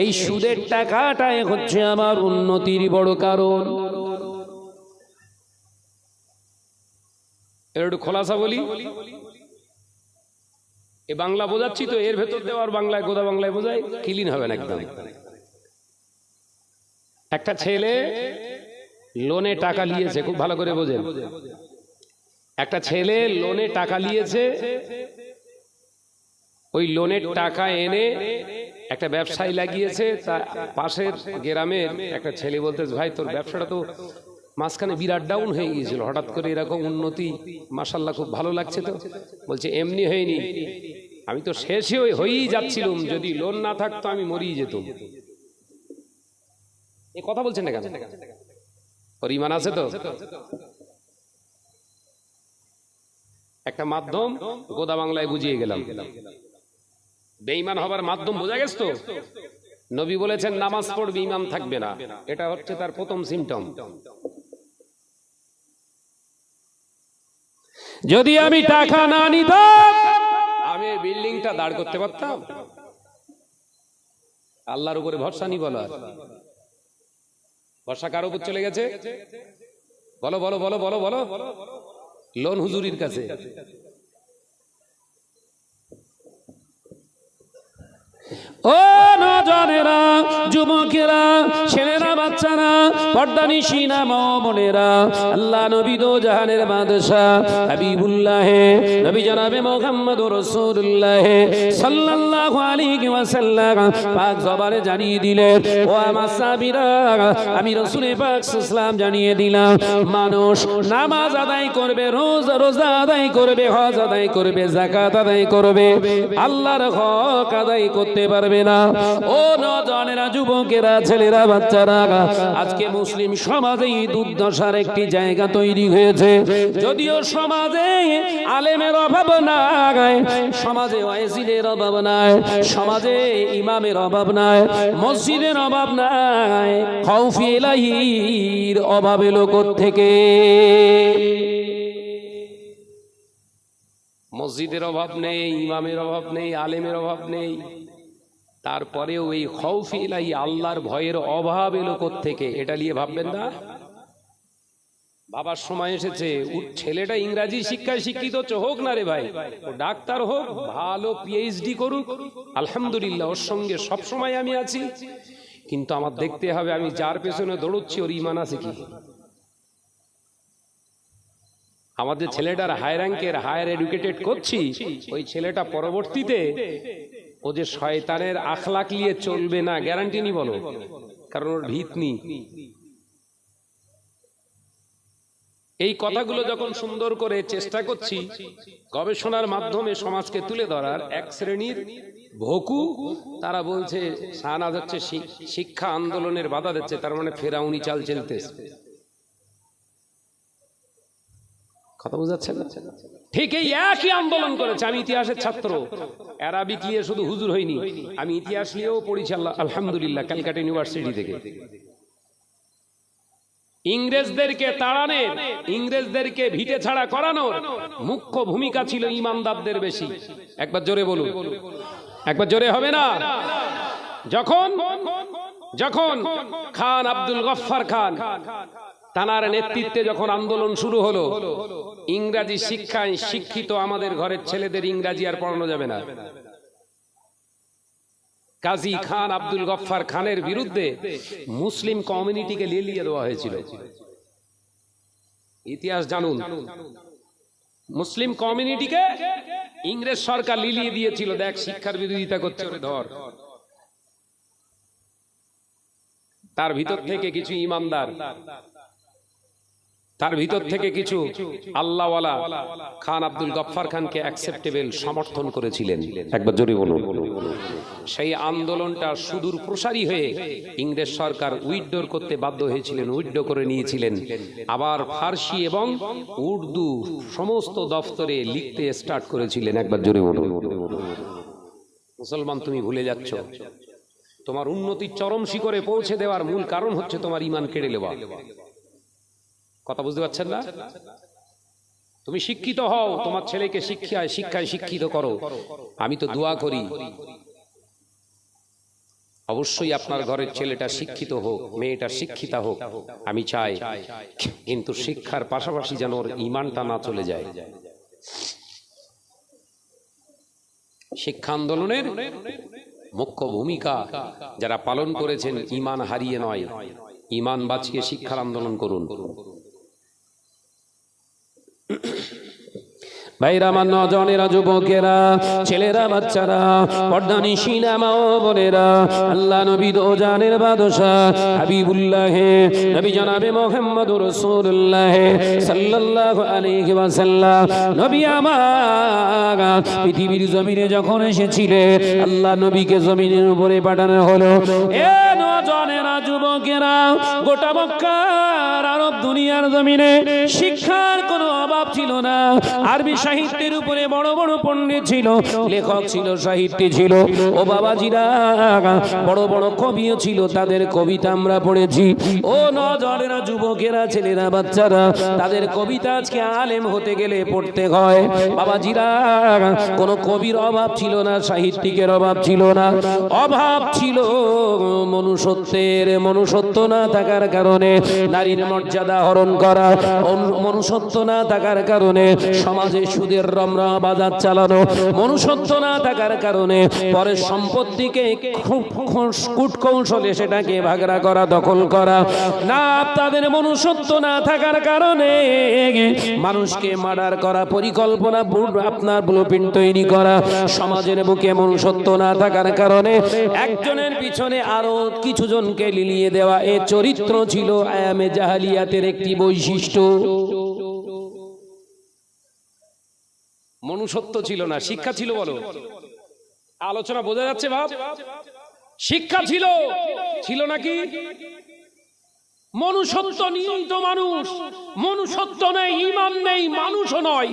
S1: এই সুদের টাকাটাই হচ্ছে আমার উন্নতির বড় কারণ। এর একটু খোলাসা বলি, এ বাংলা বোঝাচ্ছি তো, এর ভেতর দেওয়ার বাংলায় গোদা বাংলায় বোঝাই, ক্লিন হবে না একদম। একটা ছেলে লোনে টাকা নিয়েছে, খুব ভালো করে বোঝেন, একটা ছেলে লোনে টাকা নিয়েছে, ওই লোনের টাকা এনে একটা ব্যবসায় লাগিয়েছে। তার পাশের গ্রামের একটা ছেলে বলতেছে, ভাই তোর ব্যবসাটা তো মাঝখানে বিরাট ডাউন হয়ে গিয়েছিল, হঠাৎ করে এরকম উন্নতি, মাশাআল্লাহ খুব ভালো লাগছে। তো বলছে এমনি হয়নি, আমি তো শেষে হয়েই যাচ্ছিলাম, যদি লোন না থাকতো আমি মরিয়ে যেতাম। এই কথা বলছেন না কেন? ওর ঈমান আছে তো? একটা মাধ্যম গোদা বাংলায় বুঝিয়ে গেলাম। বেঈমান হবার মাধ্যম বোঝা গেছে তো? নবী বলেছেন নামাজ পড়বে, ইমাম থাকবে না, এটা হচ্ছে তার প্রথম সিম্পটম। যদি আমি টাকা না নিতাম, আমি বিল্ডিংটা দাঁড় করতে পারতাম? আল্লাহর উপরে ভরসা নি বলো। আর ভরসা কার উপর চলে গেছে? বলো বলো বলো বলো বলো। লোন হুজুরির কাছে। ও নজনেরা, যুবকেরা, ছেলেরা, বাচ্চারা, পর্দানিশীনা মা বোনেরা, আল্লাহ নবী দো জাহানের বাদশা হাবিবুল্লাহ নবী জনাবে মুহাম্মদুর রাসূলুল্লাহ সাল্লাল্লাহু আলাইহি ওয়াসাল্লাম পাক জবানে জানিয়ে দিলেন, ও আমার সাহাবীরা, আমি রাসূল পাক সাল্লাল্লাহু জানিয়ে দিলাম, মানুষ নামাজ আদায় করবে, রোজা আদায় করবে, হজ আদায় করবে, যাকাত আদায় করবে, আল্লাহর হক আদায় করতে পারবে না। ও নজনেরা, যুবকেরা, ছেলেরা, বাচ্চারা, আজকে মুসলিম সমাজে এই দুর্দশার একটি জায়গা তৈরি হয়েছে। যদিও সমাজে আলেমের অভাব নাই, সমাজে ওয়াইজিদের অভাব নাই, সমাজে ইমামের অভাব নাই, মসজিদের অভাব নাই, খাউফি ইলাহির অভাব এলো কোত্থেকে? মসজিদের অভাব নেই, ইমামের অভাব নেই, আলেমের অভাব নেই, তারপরেও এই খাউফ ইলাহি আল্লাহর ভয়ের অভাব এলো কোত্থেকে? এটা নিয়ে ভাববেন না? ভাবার সময় এসেছে। ছেলেটা ইংরাজি শিক্ষায় শিক্ষিত হোক না রে ভাই, ও ডাক্তার হোক, ভালো পিএইচডি করুক, আলহামদুলিল্লাহ, ওর সঙ্গে সব সময় আমি আছি, কিন্তু আমার দেখতে হবে আমি যার পেছনে দৌড়চ্ছি ওর ঈমান আছে কি। আমাদের ছেলেটার হাই র্যাঙ্কের, হায়ার এডুকেটেড করছি, ওই ছেলেটা পরবর্তীতে ও যে শয়তানের আখলাক নিয়ে চলবে না গ্যারান্টি নি বলো, কারণ ওর ভিত নেই। এই কথাগুলো যখন সুন্দর করে চেষ্টা করছি গবেষণার মাধ্যমে সমাজকে তুলে ধরার, এক শ্রেণীর ভোকু তারা বলছে শাহনাজ হচ্ছে শিক্ষা আন্দোলনের বাধা দিচ্ছে, তার মানে ফেরাউনি চাল চলতেছে। কথা বুঝাচ্ছে না? ঠিক এই একই আন্দোলন করেছে। আমি ইতিহাসের ছাত্র, অ্যারাবিক নিয়ে শুধু হুজুর হইনি, আমি ইতিহাস নিয়েও পড়েছি আলহামদুলিল্লাহ ক্যালকাটা ইউনিভার্সিটি থেকে। ইংরেজদেরকে তাড়ানোর, ইংরেজদেরকে ভিটে ছাড়া করানোর মুখ্য ভূমিকা ছিল ইমানদারদের বেশি। একবার জোরে বলুন, একবার জোরে হবে না? যখন খান আব্দুল গফফার খান তানার নেতৃত্বে যখন আন্দোলন শুরু হলো, ইংরাজি শিক্ষায় শিক্ষিত আমাদের ঘরের ছেলেদের ইংরাজি আর পড়ানো যাবে না, কাজী খান আব্দুল গফফার খানের বিরুদ্ধে মুসলিম কমিউনিটিকে লেলিয়ে দেওয়া হয়েছিল। ইতিহাস জানুন, মুসলিম কমিউনিটিকে ইংরেজ সরকার লিলিয়ে দিয়েছিল, দেখ শিক্ষার বিরোধিতা করছে ওরে ধর। তার ভিতর থেকে কিছু ইমানদার, তার ভিতর থেকে কিছু আল্লাহওয়ালা খান আব্দুল গফফার খানকে অ্যাকসেপ্টেবল সমর্থন করেছিলেন। একবার জোরে বলুন। সেই আন্দোলনটা সুদূর প্রসারী হয়ে ইংরেজ সরকার উইথড্র করতে বাধ্য হয়েছিলেন, উইথড্র করে নিয়েছিলেন। আবার ফার্সি এবং উর্দু সমস্ত দফতরে লিখতে স্টার্ট করেছিলেন। একবার জোরে বলুন। মুসলমান, তুমি ভুলে যাচ্ছ, তোমার উন্নতির চরম শিখরে পৌঁছে দেওয়ার মূল কারণ হচ্ছে তোমার ঈমান কেড়ে নেওয়া। কথা বুঝতে পারছেন না? তুমি শিক্ষিত হও, তোমার ছেলেকে শিক্ষায় শিক্ষিত করো। আমি তো দোয়া করি অবশ্যই আপনার ঘরের ছেলেটা শিক্ষিত হোক, মেয়েটা শিক্ষিতা হোক, আমি চাই, কিন্তু শিক্ষার পাশাপাশি যেন ওর ঈমানটা না চলে যায়। শিক্ষা আন্দোলনের মুখ্য ভূমিকা যারা পালন করেছেন, ঈমান হারিয়ে নয়, ঈমান বাঁচিয়ে শিক্ষার আন্দোলন করুন। ভাইরা, আমার নজনেরা, যুবকেরা, ছেলেরা, বাচ্চারা, পর্দানিশী মা ও বোনেরা, আল্লাহ নবী দো জানের বাদশাহ হাবিবুল্লাহ নবী জনাবে মুহাম্মদুর রাসূলুল্লাহ সাল্লাল্লাহু আলাইহি ওয়াসাল্লাম নবী আমার পৃথিবীর জমিনে যখন এসেছিলেন, আল্লাহ নবীকে জমিনের উপরে পাঠানো হলো। এ নজনেরা, যুবকেরা, গোটা মক্কার আরব দুনিয়ার জমিনে শিক্ষার কোনো অভাব ছিল না। আরবি সাহিত্যের উপরে বড় বড় পণ্ডিত ছিল, লেখক ছিল, সাহিত্যে ছিল। ও বাবাজিরা, বড় বড় কবিও ছিল, তাদের কবিতা আমরা পড়েছি। ও নজরেরা, যুবকেরা, ছেলেরা, বাচ্চারা, তাদের কবিতা আজকে আলেম হতে গেলে পড়তে হয়। বাবাজিরা, কোনো কবির অভাব ছিল না, সাহিত্যিকের অভাব ছিল না, অভাব ছিল মনুষ্যত্বের। মনুষ্যত্ব না থাকার কারণে নারীর মর্যাদা হরণ করা, মনুষ্যত্ব না থাকার কারণে সমাজে সুদের রমরা বাজার চালানো, মনুষ্যত্ব না থাকার কারণে পরের সম্পত্তিকে কূটকৌশলে সেটাকে ভাগরা করা, দখল করা, না তাদের মনুষ্যত্ব না থাকার কারণে মানুষকে মার্ডার করা, পরিকল্পনা আপনার ব্লুপ্রিন্ট তৈরি করা, সমাজের বুকে মনুষ্যত্ব না থাকার কারণে একজনের পিছনে আরো কিছু জনকে লিলিয়ে দেওয়া, এ চরিত্র ছিল আয়ামে জাহালিয়াতের একটি বৈশিষ্ট্য। মনুষ্যত্ব ছিল না, শিক্ষা ছিল। বলো, আলোচনা বোঝা যাচ্ছে ভাব? শিক্ষা ছিল, ছিল নাকি? মনুষ্যত্ব নিয়েই তো মানুষ। মনুষ্যত্ব নেই, ঈমান নেই, মানুষও নয়।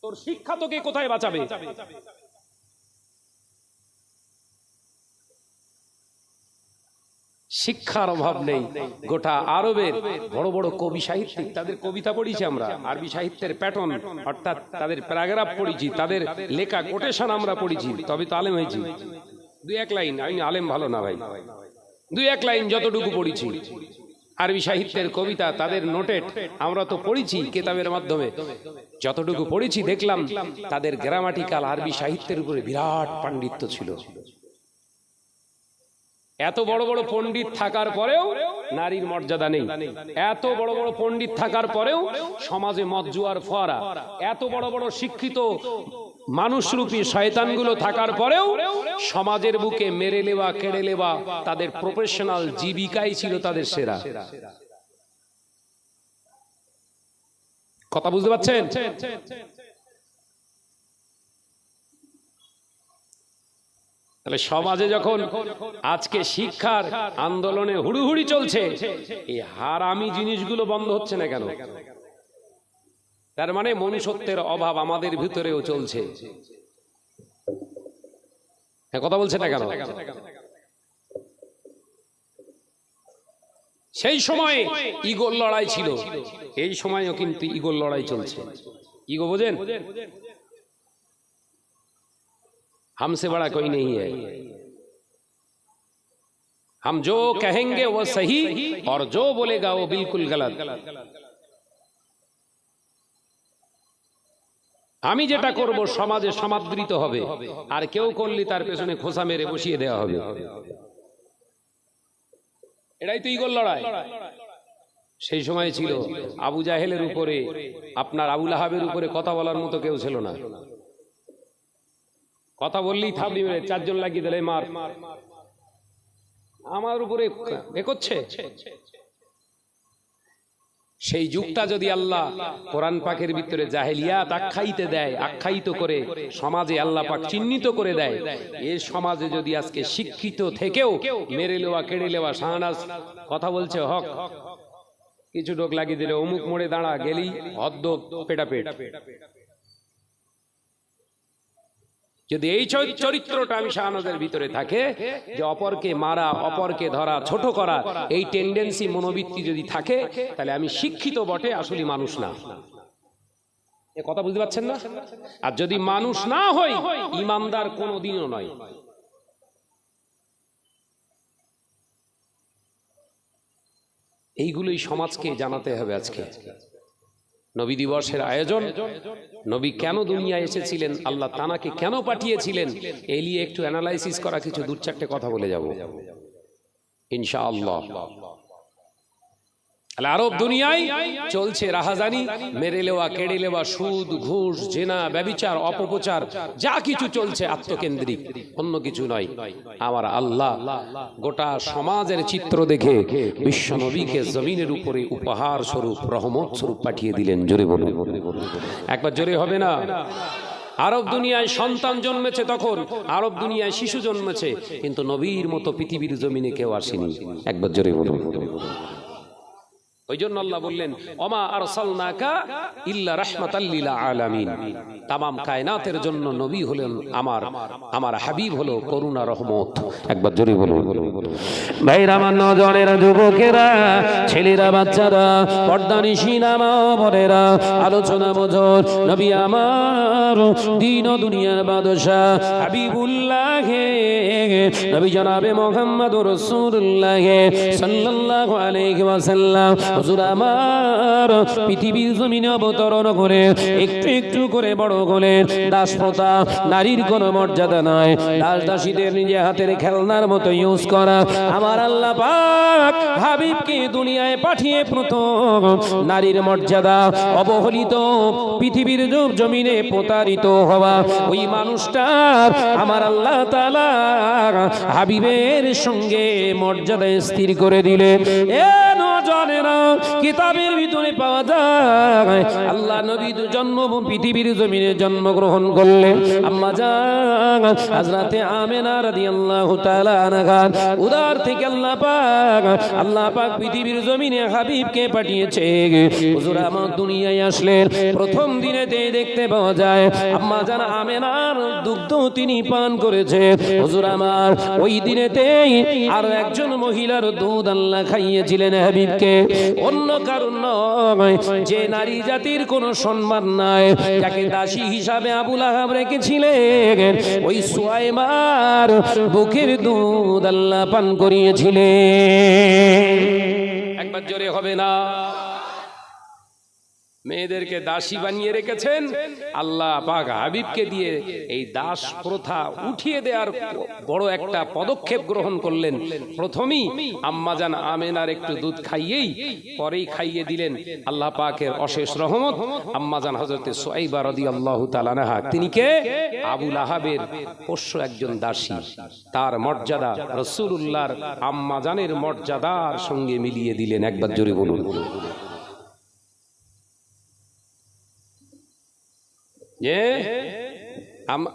S1: তোর শিক্ষা তোকে কোথায় বাঁচাবে? শিক্ষার অভাব নেই। গোটা আরবের বড় বড় কবি সাহিত্যিক, তাদের কবিতা পড়িছি আমরা, আরবি সাহিত্যের প্যাটার্ন অর্থাৎ তাদের প্যারাগ্রাফ পড়িছি, তাদের লেখা কোটেশন আমরা পড়িছি, তবে তো আলেম হয়েছি। দুই এক লাইন, আমি আলেম ভালো না ভাই, দুই এক লাইন যতটুকু পড়িছি আরবি সাহিত্যের কবিতা, তাদের নোটেট আমরা তো পড়িছি কিতাবের মাধ্যমে। যতটুকু পড়িছি দেখলাম তাদের গ্রামাটিক্যাল আরবি সাহিত্যের উপরে বিরাট পাণ্ডিত্য ছিল। এত বড় বড় পণ্ডিত থাকার পরেও নারীর মর্যাদা নেই। এত বড় বড় পণ্ডিত থাকার পরেও সমাজে মদ জুয়ার ফোয়ারা। এত বড় বড় শিক্ষিত মানুষরূপী শয়তানগুলো থাকার পরেও সমাজের বুকে মেরে নেওয়া, কেড়ে নেওয়া তাদের প্রফেশনাল জীবিকাই ছিল তাদের সেরা। কথা বুঝতে পারছেন? তাহলে সমাজে যখন আজকে শিক্ষার আন্দোলনে হুড়ুহুড়ি চলছে, এই হারামি জিনিসগুলো বন্ধ হচ্ছে না কেন? তার মানে মনুষ্যত্বের অভাব আমাদের ভিতরেও চলছে। হ্যাঁ, কথা বলছে না কেন? সেই সময় ইগোর লড়াই ছিল, এই সময়ও কিন্তু ইগোর লড়াই চলছে। ইগো বোঝেন? हमसे बड़ा कोई नहीं है, हम जो कहेंगे वो सही और जो बोलेगा वो बिल्कुल गलत। আমি যেটা করব সমাজে সমাদৃত হবে, আর কেউ করলে তার পেছনে খোঁচা মেরে বসিয়ে দেওয়া হবে। এটাই তো ইগোর লড়াই। সেই সময় ছিল আবু জাহেলের উপরে, আপনার আবু লাহাবের উপরে কথা বলার মতো কেউ ছিল না। কথা বললেই থাবড়ি মেরে চারজন লাগিয়ে দিলে মার, আমার উপরে করছে। সেই যুগটা যদি আল্লাহ কোরআন পাকের ভিতরে জাহেলিয়াত আখ্যায়িত করে সমাজে আল্লাহ পাক চিহ্নিত করে দেয়, এই সমাজে যদি আজকে শিক্ষিত থেকেও মেরে লেওয়া, কেড়ে লেওয়া, শাহনাজ কথা বলছে হক, কিছু লোক লাগিয়ে দিলে অমুক মোড়ে দাঁড়া গেলি হদ্দ পেটাপেট। যদি এই চরিত্রটা আমি শাহনাজের ভিতরে থাকে, যে অপরকে মারা, অপরকে ধরা, ছোট করা, এই টেন্ডেন্সি মনোবৃত্তি যদি থাকে, তাহলে আমি শিক্ষিত বটে, আসলে মানুষ না। এ কথা বুঝতে পারছেন না? আর যদি মানুষ না হই, ইমানদার কোনোদিনও নয়। এইগুলোই সমাজকে জানাতে হবে আজকে। নবী দিবসের আয়োজন, নবী কেন দুনিয়ায় এসেছিলেন, আল্লাহ তানাকে কেন পাঠিয়েছিলেন, এই নিয়ে একটু অ্যানালাইসিস করা, কিছু দু চারটে কথা বলে যাব ইনশাআল্লাহ। আরব দুনিয়ায় চলছে রাহাজানি, মেরে লেওয়া, কেড়ে লেওয়া, সুদ, ঘুষ, জেনা, ব্যভিচার, অপপ্রচার, যা কিছু চলছে আত্মকেন্দ্রিক, অন্য কিছু নয়। আমার আল্লাহ গোটা সমাজের চিত্র দেখে বিশ্ব নবীকে জমিনের উপরে উপহার স্বরূপ, রহমত স্বরূপ পাঠিয়ে দিলেন। জোরে বলুন, একবার জোরে হবে না? আরব দুনিয়ায় সন্তান জন্মেছে, তখন আরব দুনিয়ায় শিশু জন্মেছে, কিন্তু নবীর মতো পৃথিবীর জমিনে কেউ আসেনি। একবার জোরে বলুন। ওই জন্য আল্লাহ বললেন, ওমা আরসালনাকা ইল্লা রাহমাতাল লিল আলামিন। তামাম কায়নাতের জন্য নবী হলেন আমার হাবিব হলো করুণা, রহমত। একবার জোরে বলুন। ভাইরা, আমার নজরেরা, যুবকেরা, ছেলেরা, বাচ্চারা, পর্দানিশিনা মা বোনেরা, আলোচনা বোঝর, নবী আমার দিন ও দুনিয়ার বাদশা হাবিবুল্লাহ নবী জনাবে মুহাম্মদুর রাসূলুল্লাহ সাল্লাল্লাহু আলাইহি ওয়াসাল্লাম হুজুর আমার পৃথিবীর জমিনে অবতরণ করে একটু একটু করে বড় করলেন। দাস প্রথা, নারীর কোনো মর্যাদা নয়, দাস দাসীদের নিজে হাতের খেলনার মতো ইউজ করা। আমার আল্লাহ পাক হাবিবকে দুনিয়ায় পাঠিয়ে প্রথম নারীর মর্যাদা অবহেলিত, পৃথিবীর জমিনে প্রতারিত হওয়া ওই মানুষটার আমার আল্লাহ তাআলা হাবিবের সঙ্গে মর্যাদা স্থির করে দিলেন। জানেনা কিতাবের ভিতরে পাওয়া যায়, আল্লাহ নবী পৃথিবীর জমিনে জন্মগ্রহণ করলেন। আম্মা জান হযরতে আমেনা রাদিয়াল্লাহু তাআলা আনহা উদার থেকে আল্লাহ পাক পৃথিবীর জমিনে হাবিবকে পাঠিয়েছে। হুজুর আমার দুনিয়ায় আসলেন, প্রথম দিনেতে দেখতে পাওয়া যায় আম্মা জান আমেনার দুগ্ধ তিনি পান করেছে। হুজুর আমার ওই দিনেতেই আরো একজন মহিলার দুধ আল্লাহ খাইয়েছিলেন হাবিবকে। অন্য কারণ নয়, যে নারী জাতির কোনো সম্মান নাই, যাকে দাসী হিসাবে আবু লাহাব রেখেছিলেন, ওই সুয়াইমার বুকের দুধ আল্লাহ পান করিয়েছিলেন। একবার জোরে হবে না? মেয়েদেরকে দাসী বানিয়ে রেখেছেন। আল্লাহ পাক হাবিবকে দিয়ে এই দাস প্রথা উঠিয়ে দেওয়ার বড় একটা পদক্ষেপ গ্রহণ করলেন। প্রথমেই আম্মাজান আমেনার একটু দুধ খাইয়েই পরেই খাইয়ে দিলেন আল্লাহ পাকের অশেষ রহমত আম্মাজান হযরতে সুয়াইবা রাদিয়াল্লাহু তাআলা আনহা। তিনি কে? আবু লাহাবের পোষ্য একজন দাসী। তার মর্যাদা রাসূলুল্লাহর আম্মাজানের মর্যাদার সঙ্গে মিলিয়ে দিলেন। একবার জোরে বলুন।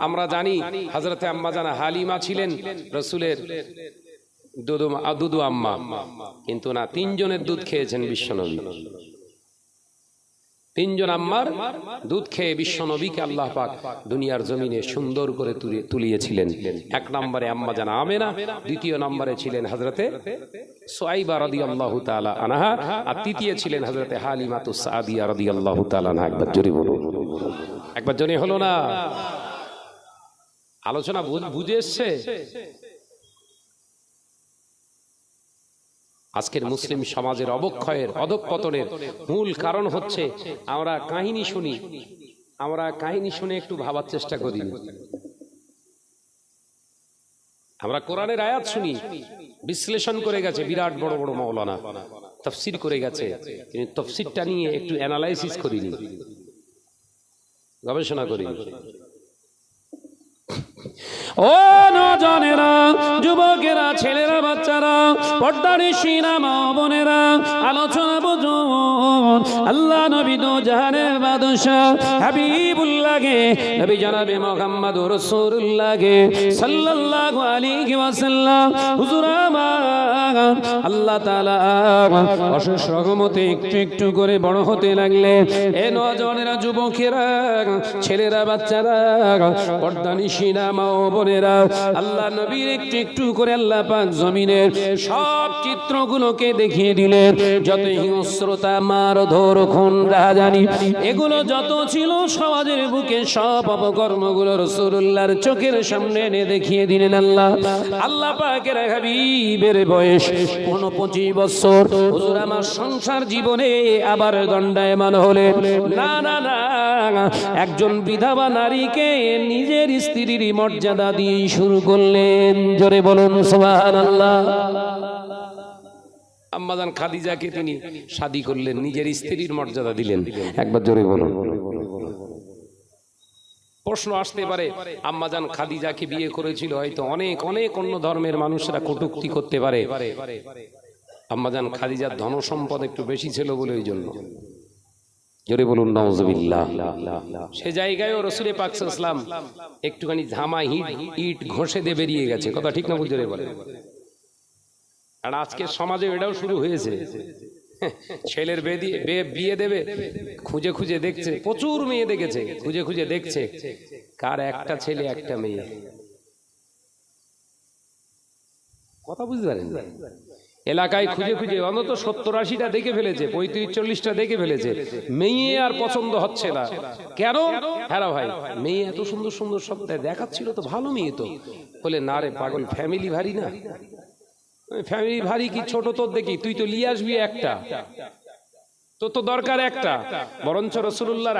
S1: আমরা জানি হযরতে আম্মাজান হালিমা ছিলেন রাসূলের দুদু আম্মা, কিন্তু না, তিনজনের দুধ খেয়েছেন বিশ্বনবী। তিনজন আম্মার দুধ খেয়ে বিশ্বনবীকে আল্লাহ পাক দুনিয়ার জমিনে সুন্দর করে তুলিয়েছিলেন। এক নম্বরে আম্মাজান আমেনা, দ্বিতীয় নম্বরে ছিলেন হযরতে সুয়াইবা রাদিয়াল্লাহু তাআলা আনহা, আর তৃতীয় ছিলেন হযরতে হালিমাতুস সাদিয়া রাদিয়াল্লাহু তাআলা আনহা। একবার জোরে বলুন। একবার জোরে হলো না? আলোচনা বুঝে এসছে? আজকের মুসলিম সমাজের অবক্ষয়ের, অধঃপতনের মূল কারণ হচ্ছে আমরা কাহিনী শুনি। আমরা কাহিনী শুনে একটু ভাবার চেষ্টা করি। আমরা কোরআনের আয়াত শুনি, বিশ্লেষণ করে গেছে বিরাট বড় বড় মাওলানা, তাফসীর করে গেছে, কিন্তু তাফসীরটা নিয়ে একটু অ্যানালাইসিস করিনি, গবেষণা করিনি। ও নজনেরা, যুবকেরা, ছেলেরা, বাচ্চারা, পর্দানিশীনা মা বোনেরা, আলোচনা বুঝুন। আল্লাহ নবী দো জাহানের বাদশাহ হাবিবুল্লাহকে, নবী জনাবে মুহাম্মদুর রাসূলুল্লাহকে সাল্লাল্লাহু আলাইহি ওয়াসাল্লাম হুজুর আমার আল্লাহ তাআলা অশেষ রহমতে একটু একটু করে বড় হতে লাগলেন। এ নজনেরা, যুবকেরা, ছেলেরা, বাচ্চারা, পর্দানিশীনা মা বোনেরা, আল্লাহ নবীর একটু একটু করে আল্লাহ পাক জমিনের সব চিত্রগুলোকে দেখিয়ে দিলেন। যত হিংস্রতা, মারধর, খুন, রাহাজানি, এগুলো যত ছিল সমাজের বুকে, সব অপকর্মগুলো রাসূলুল্লাহর চোখের সামনে এনে দেখিয়ে দিলেন। আল্লাহ পাকের হাবিবের বয়স 25 বছর। হুজুর আমার সংসার জীবনে আবার দণ্ডায়মান হলেন। না না না, একজন বিধবা নারীকে নিজের স্ত্রীর মর্যাদা দিয়ে শুরু করলেন। জোরে বলুন সুবহানাল্লাহ। আম্মাজান খাদিজাকে তিনি শাদী করলেন, নিজের স্ত্রীর মর্যাদা দিলেন। একবার জোরে বলুন। প্রশ্ন আসতে পারে, আম্মাজান খাদিজাকে বিয়ে করেছিল হয়তো অনেক অনেক অন্য ধর্মের মানুষরা কটূক্তি করতে পারে, আম্মাজান খাদিজার ধন সম্পদ একটু বেশি ছিল বলে ওই জন্য। জোরে বলুন নাউজুবিল্লাহ। সে জায়গায়ও রাসূল পাক সাল্লাল্লাহু আলাইহি ওয়াসাল্লাম একটুখানি ধামা ইট ঘষে দিয়ে বেরিয়ে গেছে। কথা ঠিক না? বুঝে বলে। আর আজকের সমাজে এটাও শুরু হয়েছে। ছেলের বিয়ে দেবে, খুঁজে খুঁজে দেখছে, প্রচুর মেয়ে দেখেছে, খুঁজে খুঁজে দেখছে কার একটা ছেলে একটা মেয়ে। কথা বুঝতে পারেন? এলাকায় খুঁজে খুঁজে অন্তত 70-80টা দেখে ফেলেছে, 35-40টা দেখে ফেলেছে, মেয়ে আর পছন্দ হচ্ছে না। কেন? হ্যাঁ ভাই, মেয়ে এত সুন্দর সুন্দর সব দেখাচ্ছিল, তো ভালো মেয়ে তো। বলে না রে পাগল, ফ্যামিলি ভারী না। ফ্যামিলি ভারী কি ছোট তোর দেখি? তুই তো নিয়ে আসবি একটা, তো তো দরকার একটা। বরঞ্চ রাসূলুল্লাহ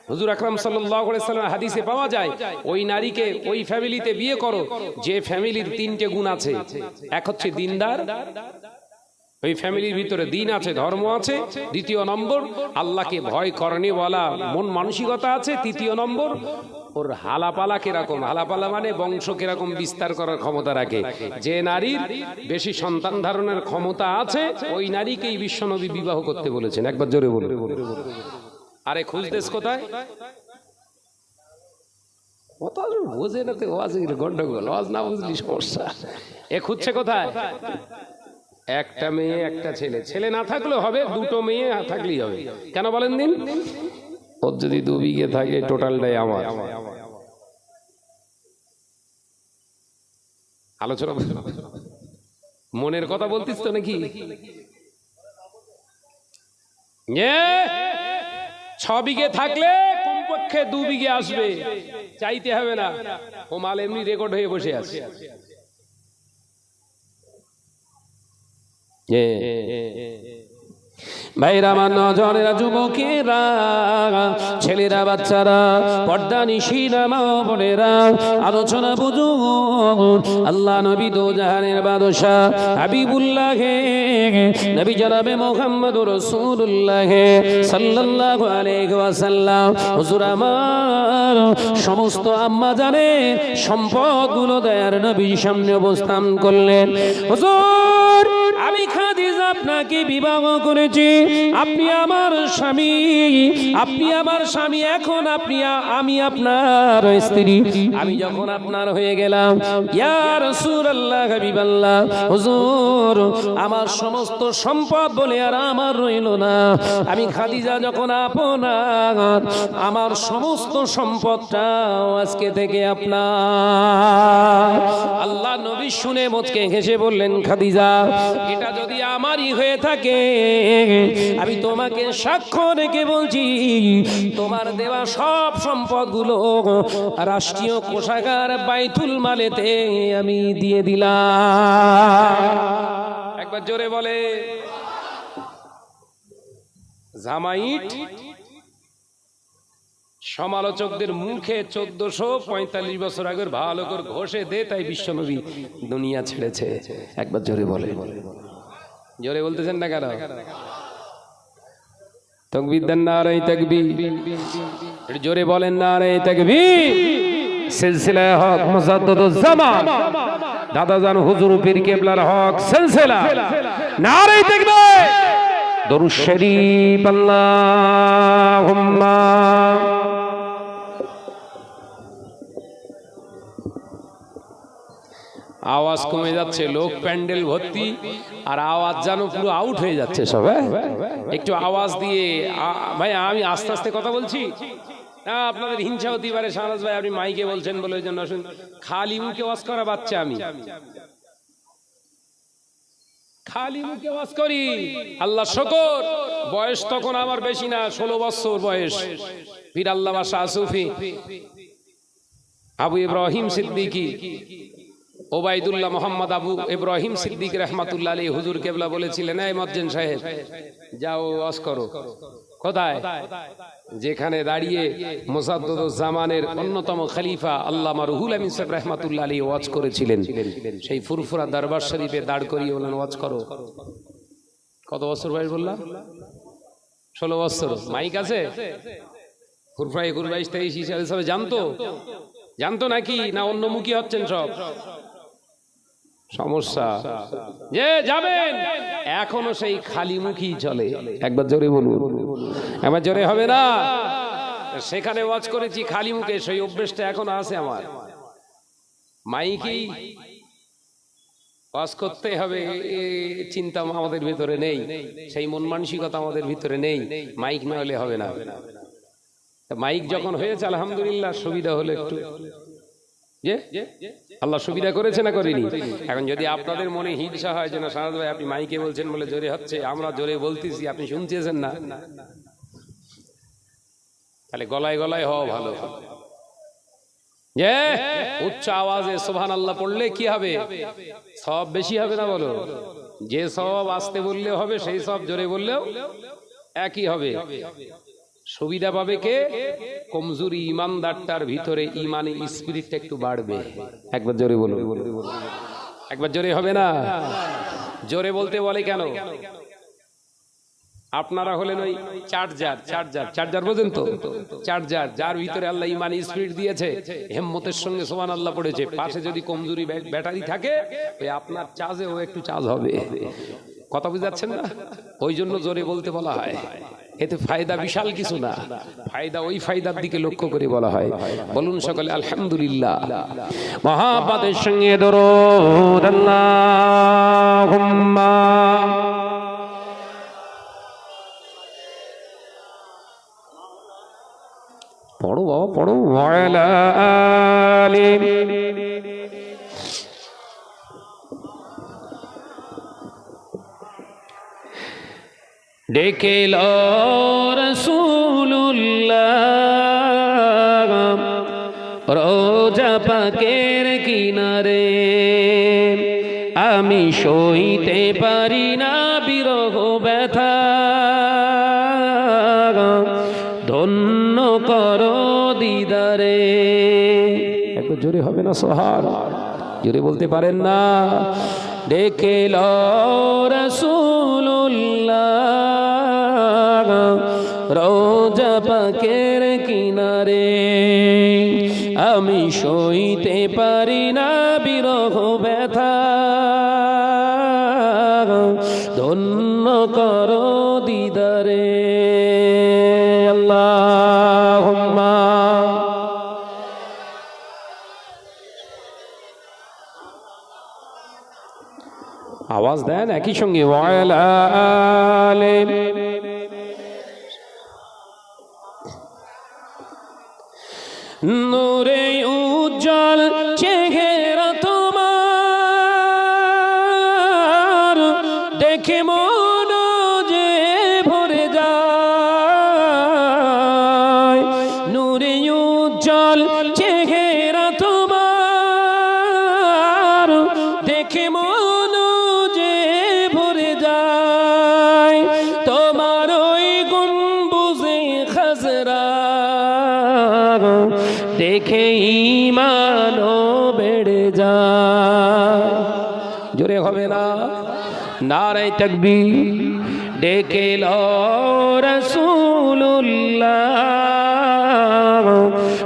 S1: হুজুর আকরাম সাল্লাল্লাহু আলাইহি ওয়াসাল্লাম হাদিসে পাওয়া যায়, ওই নারীকে ওই ফ্যামিলিতে বিয়ে করো যে ফ্যামিলির 3টে গুণ আছে। এক হচ্ছে দিনদার, ওই ফ্যামিলির ভিতরে দিন আছে, ধর্ম আছে। দ্বিতীয় নম্বর, আল্লাহকে ভয় করেনেওয়ালা মন মানসিকতা আছে। তৃতীয় নম্বর, ওর হালাপালা কিরকম, হালাপালা মানে বংশ কিরকম বিস্তার করার ক্ষমতা রাখে। যে নারীর বেশি সন্তান ধারণের ক্ষমতা আছে, ওই নারীকেই বিশ্বনবী বিবাহ করতে বলেছেন। একবার জোরে বলুন। আরে খুঁজতেছ কোথায়? কথা বোঝে না তো, গন্ডগোল, ওয়াজ না বুঝলি সমস্যা। এ খুঁজছে কোথায়? একটা মেয়ে একটা ছেলে, ছেলে না থাকলেও হবে, 2টো মেয়ে থাকলেই হবে। কেন বলেন দিন? ওর যদি 2 বিঘে থাকে, টোটালটাই আমার। আলোচনা মনের কথা বলতিস তো নাকি? 6 বিঘে থাকলে কমপক্ষে 2 বিঘে আসবে, চাইতে হবে না। ও মাল এমনি রেকর্ড হয়ে বসে আছে। ভাইরা আমার, নজরেরা, যুবকেরা, ছেলেরা, বাচ্চারা, পর্দা নিশিরা, মা বোনেরা, আলোচনা বুঝুন। আল্লাহ নবী দো জাহানের বাদশা হাবিবুল্লাহ নবী জনাবে মুহাম্মদুর রাসূলুল্লাহ সাল্লাল্লাহু আলাইহি ওয়াসাল্লাম হুজুর আমার সমস্ত আম্মা জানের সম্পদগুলো দয়ার নবীর সামনে অবস্থান করলেন। হুজুর, আমি খাদিজা আপনাকে বিবাহ করেছি, আপনি আমার স্বামী, আপনি আমার স্বামী, এখন আমি আপনার স্ত্রী। আমি যখন আপনার হয়ে গেলাম, ইয়া রাসূলুল্লাহ, হাবিবাল্লাহ, হুজুর আমার সমস্ত সম্পদ বলে আর আমার রইল না। আমি খাদিজা যখন আপনার, আমার সমস্ত সম্পদটা আজকে থেকে আপনার। আল্লাহ নবী শুনে মুচকে হেসে বললেন, খাদিজা, এটা যদি আমারই হয়ে থাকে, আমি তোমাকে সাক্ষ্য রেখে বলছি, তোমার দেওয়া সব সম্পদগুলো রাষ্ট্রীয় কোষাগার বাইতুল মালেতে আমি দিয়ে দিলাম। একবার জোরে বলে। জামাইট সমালোচকদের মুখে 1445 বছর আগের ভালো করে ঘষে দে, তাই বিশ্বনবী দুনিয়া ছেড়েছে। একবার জোরে বলে। জোরে বলতেছেন না কেন? তাকবীর দেন, নারে তাকবীর। জোরে বলেন, নারে তাকবীর। সিলসিলা হক মুজাদ্দিদুজ জামান দাদা জান হুজুর পীর কেবলার হক সিলসিলা, নারে তাকবীর। দরুদ শরীফ। আল্লাহুম্মা আওয়াজ কমে যাচ্ছে, লোক প্যান্ডেল ভর্তি, আর আওয়াজ যেন পুরো আউট হয়ে যাচ্ছে সব। একটু আওয়াজ দিয়ে, ভাই আমি আস্তে আস্তে কথা বলছি, আপনাদের হিংসা হতে পারে। শাহনাজ ভাই আপনি মাইকে বলছেন বলে ওই জন্য খালি মুখে ওয়াজ করা বাচ্চা, আমি খালি মুখে ওয়াজ করি। আল্লাহ শুকর, বয়স তখন আমার বেশি না, 16 বছর বয়স। পীর আল্লামা শাহ সুফি আবু ইব্রাহিম সিদ্দিকী, ওবাইদুল্লাহ মোহাম্মদ আবু ইব্রাহিম সিদ্দিক রহমাতুল্লাহ আলাইহি হুজুর কেবলা বলেছিলেন, এই মুয়াজ্জিন সাহেব যাও ওয়াজ করো। কোথায়? যেখানে দাঁড়িয়ে মুজাদ্দিদুজ জামানের অন্যতম খলিফা আল্লামা রুহুল আমিন সাহেব রহমাতুল্লাহ আলাইহি ওয়াজ করেছিলেন, সেই ফুরফুরা দরবার শরীফে দাঁড় করিয়ে বলেন ওয়াজ করো। কত বছর বয়স বললাম? 16 বছর। মাইক আছে? ফুরফুরা 21, 22, 23 হিসাবে সবাই জানতো নাকি, না অন্যমুখী হচ্ছেন সব? সমস্যা যে যাবেন এখনো সেই খালি মুখী চলে। একবার জোরে বলুন, একবার জোরে হবে না? সেখানে ওয়াজ করেছি খালি মুখে, সেই অভ্যেসটা এখনো আছে আমার। মাইকেই ওয়াজ করতে হবে চিন্তা আমাদের ভিতরে নেই, সেই মন মানসিকতা আমাদের ভিতরে নেই। মাইক না হলে হবে না। মাইক যখন হয়েছে আলহামদুলিল্লাহ, সুবিধা হলো একটু, যে আল্লাহ সুবিধা করেছে না করেনি? এখন যদি আপনাদের মনে হিংসা হয় যে না শাহনাজ ভাই আপনি মাইকে বলছেন বলে জোরে হচ্ছে, আমরা জোরে বলতেছি আপনি শুনতেছেন না, তাহলে গলায় গলায় হওয়া ভালো। যে উচ্চ আওয়াজে সুবহানাল্লাহ পড়লে কি হবে? সব বেশি হবে না বলো? যে সব আস্তে বললে হবে, সেই সব জোরে বললেও একই হবে। সুবিধা পাবে কে? কমজোরি ইমানদারটার ভিতরে ইমানি স্পিরিটটা একটু বাড়বে। একবার জোরে বলুন, একবার জোরে হবে না? জোরে বলতে বলে কেন? আপনারা হলেন ওই চার্জার বোঝেন তো? চার্জার, যার ভিতরে আল্লাহ ইমানি স্পিরিট দিয়েছে, হিম্মতের সঙ্গে সুবহানাল্লাহ পড়েছে, পাশে যদি কমজোরি ব্যাটারি থাকে, ওই আপনার চার্জে ও একটু চার্জ হবে। কথা বুঝাচ্ছেন না? ওই জন্য জোরে বলতে বলা হয়। এতে ফায়দা বিশাল কিছু না, ফায়দা ওই ফায়দার দিকে লক্ষ্য করে বলা হয়। বলুন সকলে আলহামদুলিল্লাহ। মহাব্বতের সঙ্গে দরুদ আল্লাহুম্মা পড়ো বাবা পড়ো। ওয়ালা আলি ডেকে লো রাসূলুল্লাহ রোজা পাকের কিনারে, আমি সইতে পারি না বিরহ ব্যথা, একটু জোরে হবে না সোহার? জোরে বলতে পারেন না? ডেকে লো রাসূলুল্লাহ রওজা পাকের কিনারে, আমি সইতে পারি না বিরহ ব্যথা, ধন্য করো দিদারে। আল্লাহুম্মা আওয়াজ দেন একই সঙ্গে ওয়ালা আলে নূরে উজ্জ্বল চেহারা তোমার, দেখে মন যে ভরে যায়। নূরে উজ্জ্বল চেহারা তোমার, দেখে মন যে ভরে যায়। তোমার ওই গম্বুজে খাজরা দেখে ঈমানও বেড়ে যায়। জোরে হবে না? নারে তাকবীর। ডেকে লো রাসূলুল্লাহ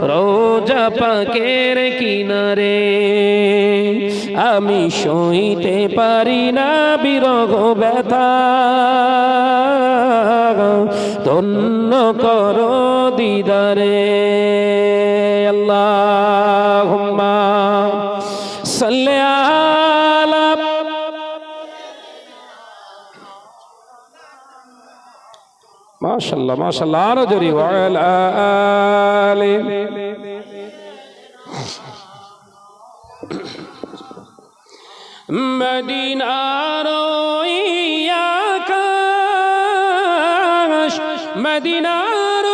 S1: রওজা পাকের কিনারে, আমি সইতে পারি না বিরহ ব্যথা, ধন্য করো দিদারে। আল্লাহুম্মা সাল্লি আলা মাশাআল্লাহ মাশাআল্লাহ আরো জোরে ওয়ালা আলি মদিনার আকাশ, মদিনার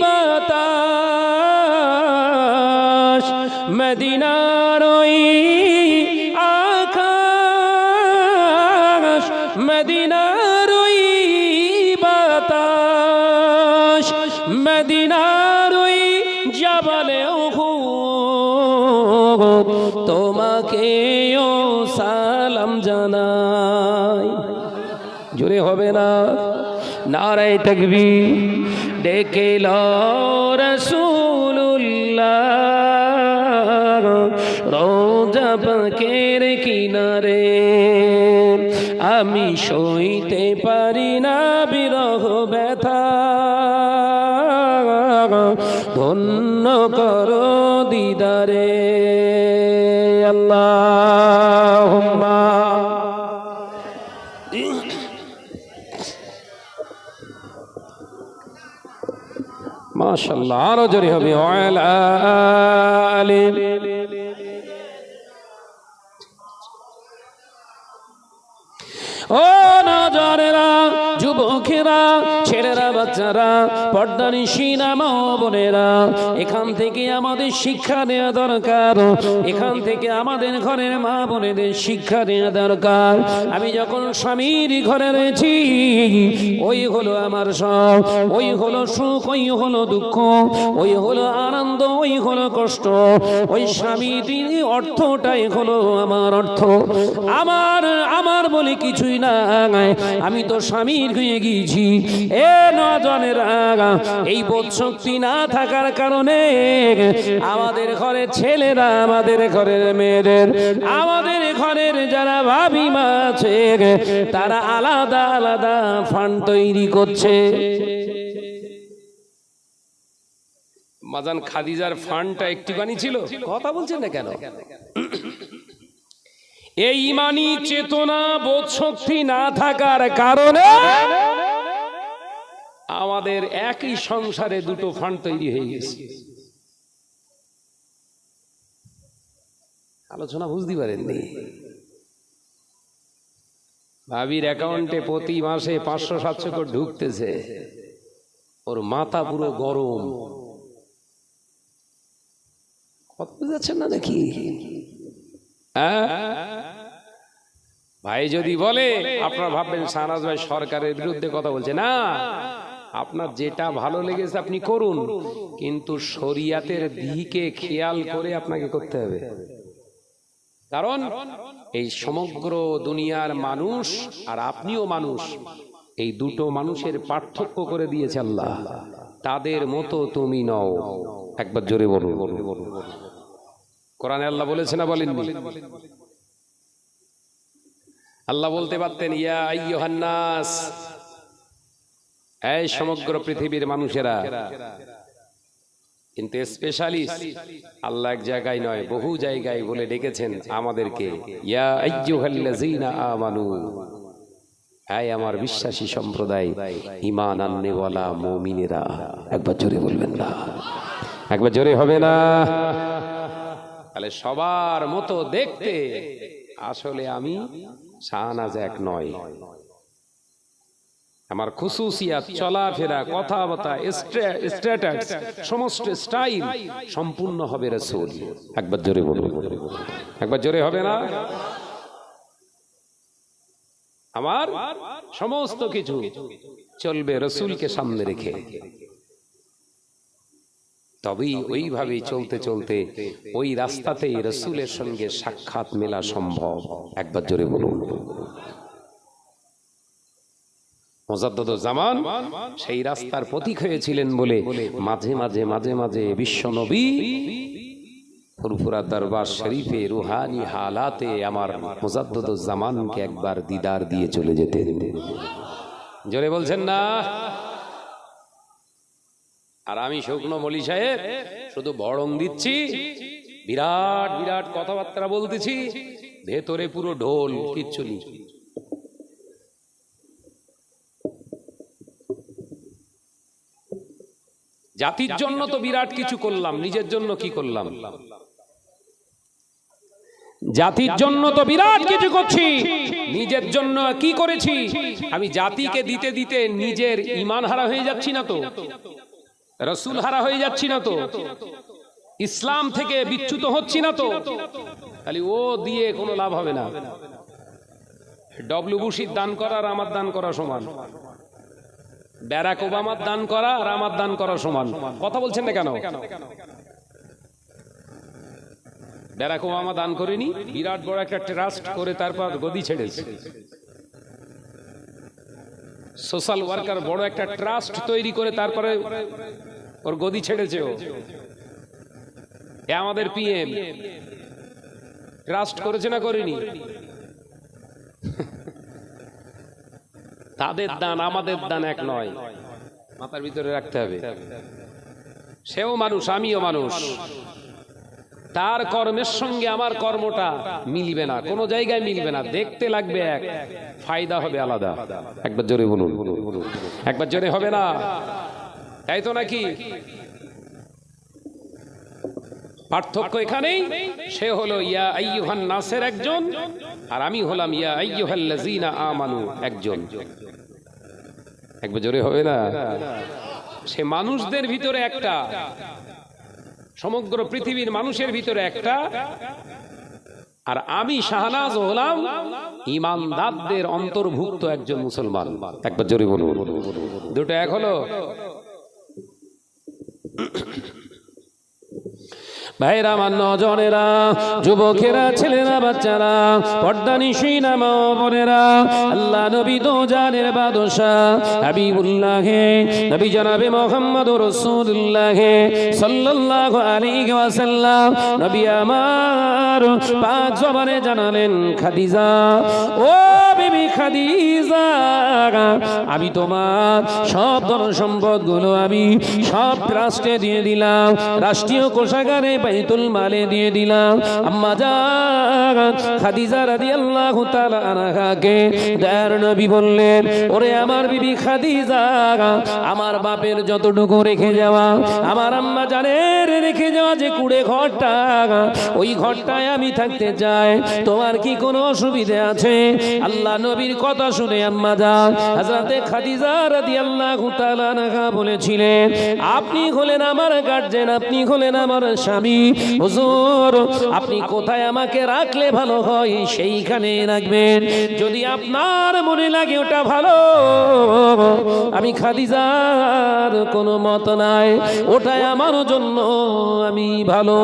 S1: বাতাস, মদিনার আকাশ, মদিনার বাতাস, মদিনার জাবালে উহুদ, তোমাকেও সালাম জানাই। জোরে হবে না? নারে তাকবীর। ডেকে লো রাসূলুল্লাহ রওজা পাকের কিনারে, আমি সইতে পারি না বিরহ ব্যথা, ধন্য করো দিদারে। আল্লাহুম্মা মাশাআল্লাহ আরো জোরে হবে ওয়ালা আলি ও নজরেরা, যুবকেরা, ছেলেরা, বাচ্চারা, পর্দানিশীনা মা বোনেরা, এখান থেকে আমাদের শিক্ষা নেওয়া দরকার। এখান থেকে আমাদের ঘরের মা বোনেদের শিক্ষা নেওয়া দরকার। আমি যখন স্বামীর ঘরে রয়েছি, ওই হলো আমার সব, ওই হলো সুখ, ওই হলো দুঃখ, ওই হলো আনন্দ, ওই হলো কষ্ট। ওই স্বামীর অর্থটাই হলো আমার অর্থ। আমার বলে কিছুই না, আমি তো স্বামীর হয়ে গিয়েছি। এ নজনের আগা, এই বোধ শক্তি না থাকার কারণে আমাদের ঘরের ছেলেরা, আমাদের ঘরের মেয়েদের, আমাদের ঘরের যারা ভাবি মা আছে, তারা আলাদা আলাদা ফান্ড তৈরি করছে। মাজান খাদিজার ফান্ডটা একটুখানি ছিল, কথা বলছেন না কেন? এই ইমানি চেতনা বোধ শক্তি না থাকার কারণে আমাদের একই সংসারে দুটো ফান্ড তৈরি হয়ে গেছে। আলোচনা বুঝতে পারেননি? ভাবির অ্যাকাউন্টে প্রতি মাসে 500-700 করে ঢুকতেছে, ওর মাথা পুরো গরম। কত বুঝাচ্ছেন না নাকি? ভাই যদি বলে, আপনারা ভাববেন শাহনাজ ভাই সরকারের বিরুদ্ধে কথা বলছে। না, আপনার যেটা ভালো লেগেছে আপনি করুন, কিন্তু শরিয়াতের দিকে খেয়াল করে আপনাকে করতে হবে। কারণ এই সমগ্র দুনিয়ার মানুষ আর আপনিও মানুষ, এই দুটো মানুষের পার্থক্য করে দিয়েছে আল্লাহ। তাদের মতো তুমি নও। একবার জোরে বলুন। কোরআনে আল্লাহ বলেছে না বলেননি? আল্লাহ বলতে পারতেন ইয়া আইয়ুহান নাস, এই সমগ্র পৃথিবীর মানুষেরা, কিন্তু স্পেশালিস্ট আল্লাহ এক জায়গায় নয় বহু জায়গায় বলে ডেকেছেন আমাদেরকে, ইয়া আইয়ুহাল্লাযীনা আমানু, এই আমার বিশ্বাসী সম্প্রদায়, ঈমান আননেওয়ালা মুমিনেরা। একবার জোরে বলবেন না? একবার জোরে হবে না? তাহলে সবার মতো দেখতে আসলে আমি শাহনাজ এক নয়। আমার খুসুসিয়াত, চলাফেরা, কথাবার্তা, স্ট্যাটাস, সমস্ত স্টাইল সম্পূর্ণ হবে রাসূল। একবার জোরে বলুন। একবার জোরে হবে না? আমার সমস্ত কিছু চলবে রাসূলকে সামনে রেখে। তবেই ওইভাবেই চলতে চলতে ওই রাস্তাতেই রাসূলের সঙ্গে সাক্ষাৎ মেলা সম্ভব। একবার জোরে বলুন। মুজাদ্দিদুজ জামান সেই রাস্তার পথিক হয়েছিলেন বলে মাঝে মাঝে মাঝে মাঝে বিশ্ব নবী ফুরফুরা দরবার শরীফে রুহানি হালাতে আমার মুজাদ্দিদুজ জামানকে একবার দিদার দিয়ে চলে যেতেন। জোরে বলছেন না? আর আমি শুকনো মলি সাহেব শুধু বড়ং দিচ্ছি, বিরাট বিরাট কথাবার্তা বলতেছি, ভেতরে পুরো ঢোল, কিচ্ছু নেই। জাতির জন্য তো বিরাট কিছু করলাম, নিজের জন্য কি করলাম? জাতির জন্য তো বিরাট কিছু করছি, নিজের জন্য কি করেছি? আমি জাতিকে দিতে দিতে নিজের ঈমান হারা হয়ে যাচ্ছি না তো? রাসূল হারা হয়ে যাচ্ছি না তো? ইসলাম থেকে বিচ্যুত হচ্ছি না তো? খালি ও দিয়ে কোনো লাভ হবে না। ডব্লিউ বুশির দান করা আর আমার দান করা সমান, ব্যারাক ওবামার দান করা আর আমার দান করা সমান। কথা বলছেন না কেন? ব্যারাক ওবামা দান করেনি, বিরাট বড় একটা ট্রাস্ট করে তারপর গদি ছেড়েছে। সোশ্যাল ওয়ার্কার বড় একটা ট্রাস্ট তৈরি করে তারপরে ওর গদি ছেড়েছে। ও আমাদের পিএম ট্রাস্ট করেছে না করেনি? তাদের দান আমাদের দান এক নয়, মাথার ভিতরে রাখতে হবে। সেও মানুষ, আমিও মানুষ। তার কর্মের সঙ্গে আমার কর্মটা মিলবে না, কোনো জায়গায় মিলবে না। দেখতে লাগবে এক, ফায়দা হবে আলাদা। একবার জোরে বলুন। একবার জোরে হবে না? তাই তো নাকি? পার্থক্য এখানেই। সে হলো ইয়া আইয়ুহান নাসের একজন, আর আমি হলাম ইয়া আইয়ুহাল্লাযীনা আমানু একজন। একবার জোরে হবে না? সে মানুষদের ভিতরে একটা, সমগ্র পৃথিবীর মানুষের ভিতরে একটা, আর আমি শাহনাজ হলাম ঈমানদারদের অন্তর্ভুক্ত একজন মুসলমান। একবার জোরে বলুন। দুটো এক হলো। ভাইরা, আমার নজনেরা, যুবকেরা, ছেলেরা, বাচ্চারা, পর্দানিশীনা মা বোনেরা, আল্লাহ নবী দো জানের বাদশা হাবিবুল্লাহ নবী জনাবে মুহাম্মদুর রাসূলুল্লাহ সাল্লাল্লাহু আলাইহি ওয়াসাল্লাম নবী আমার পাক জবানে জানালেন, খাদিজা, ও বিবি খাদিজা, আমি তোমার সব ধন সম্পদ গুলো আমি সব রাষ্ট্রে দিয়ে দিলাম, রাষ্ট্রীয় কোষাগারে বাইতুল মালে দিয়ে দিলাম। আম্মা জান খাদিজা রাদিয়াল্লাহু তাআলা আনহাকে দয়ার নবী বললেন, ওরে আমার বিবি খাদিজা, আমার বাপের যতটুকু রেখে যাওয়া, আমার আম্মা জানের রেখে যাওয়া যে কুড়ে ঘরটা, ওই ঘরটায় আমি থাকতে চাই, তোমার কি কোনো অসুবিধা আছে? আল্লাহ নবীর কথা শুনে আম্মা জান হযরতে খাদিজা রাদিয়াল্লাহু তাআলা আনহা বলেছিলেন, আপনি হলেন আমার গার্জিয়ান, আপনি হলেন আমার স্বামী, হুজুর আপনি কোথায় আমাকে রাখলে ভালো হয় সেইখানে রাখবেন। যদি আপনার মনে লাগে ওটা ভালো, আমি খাদিজার কোনো মত নাই, ওটাই আমার জন্য আমি ভালো।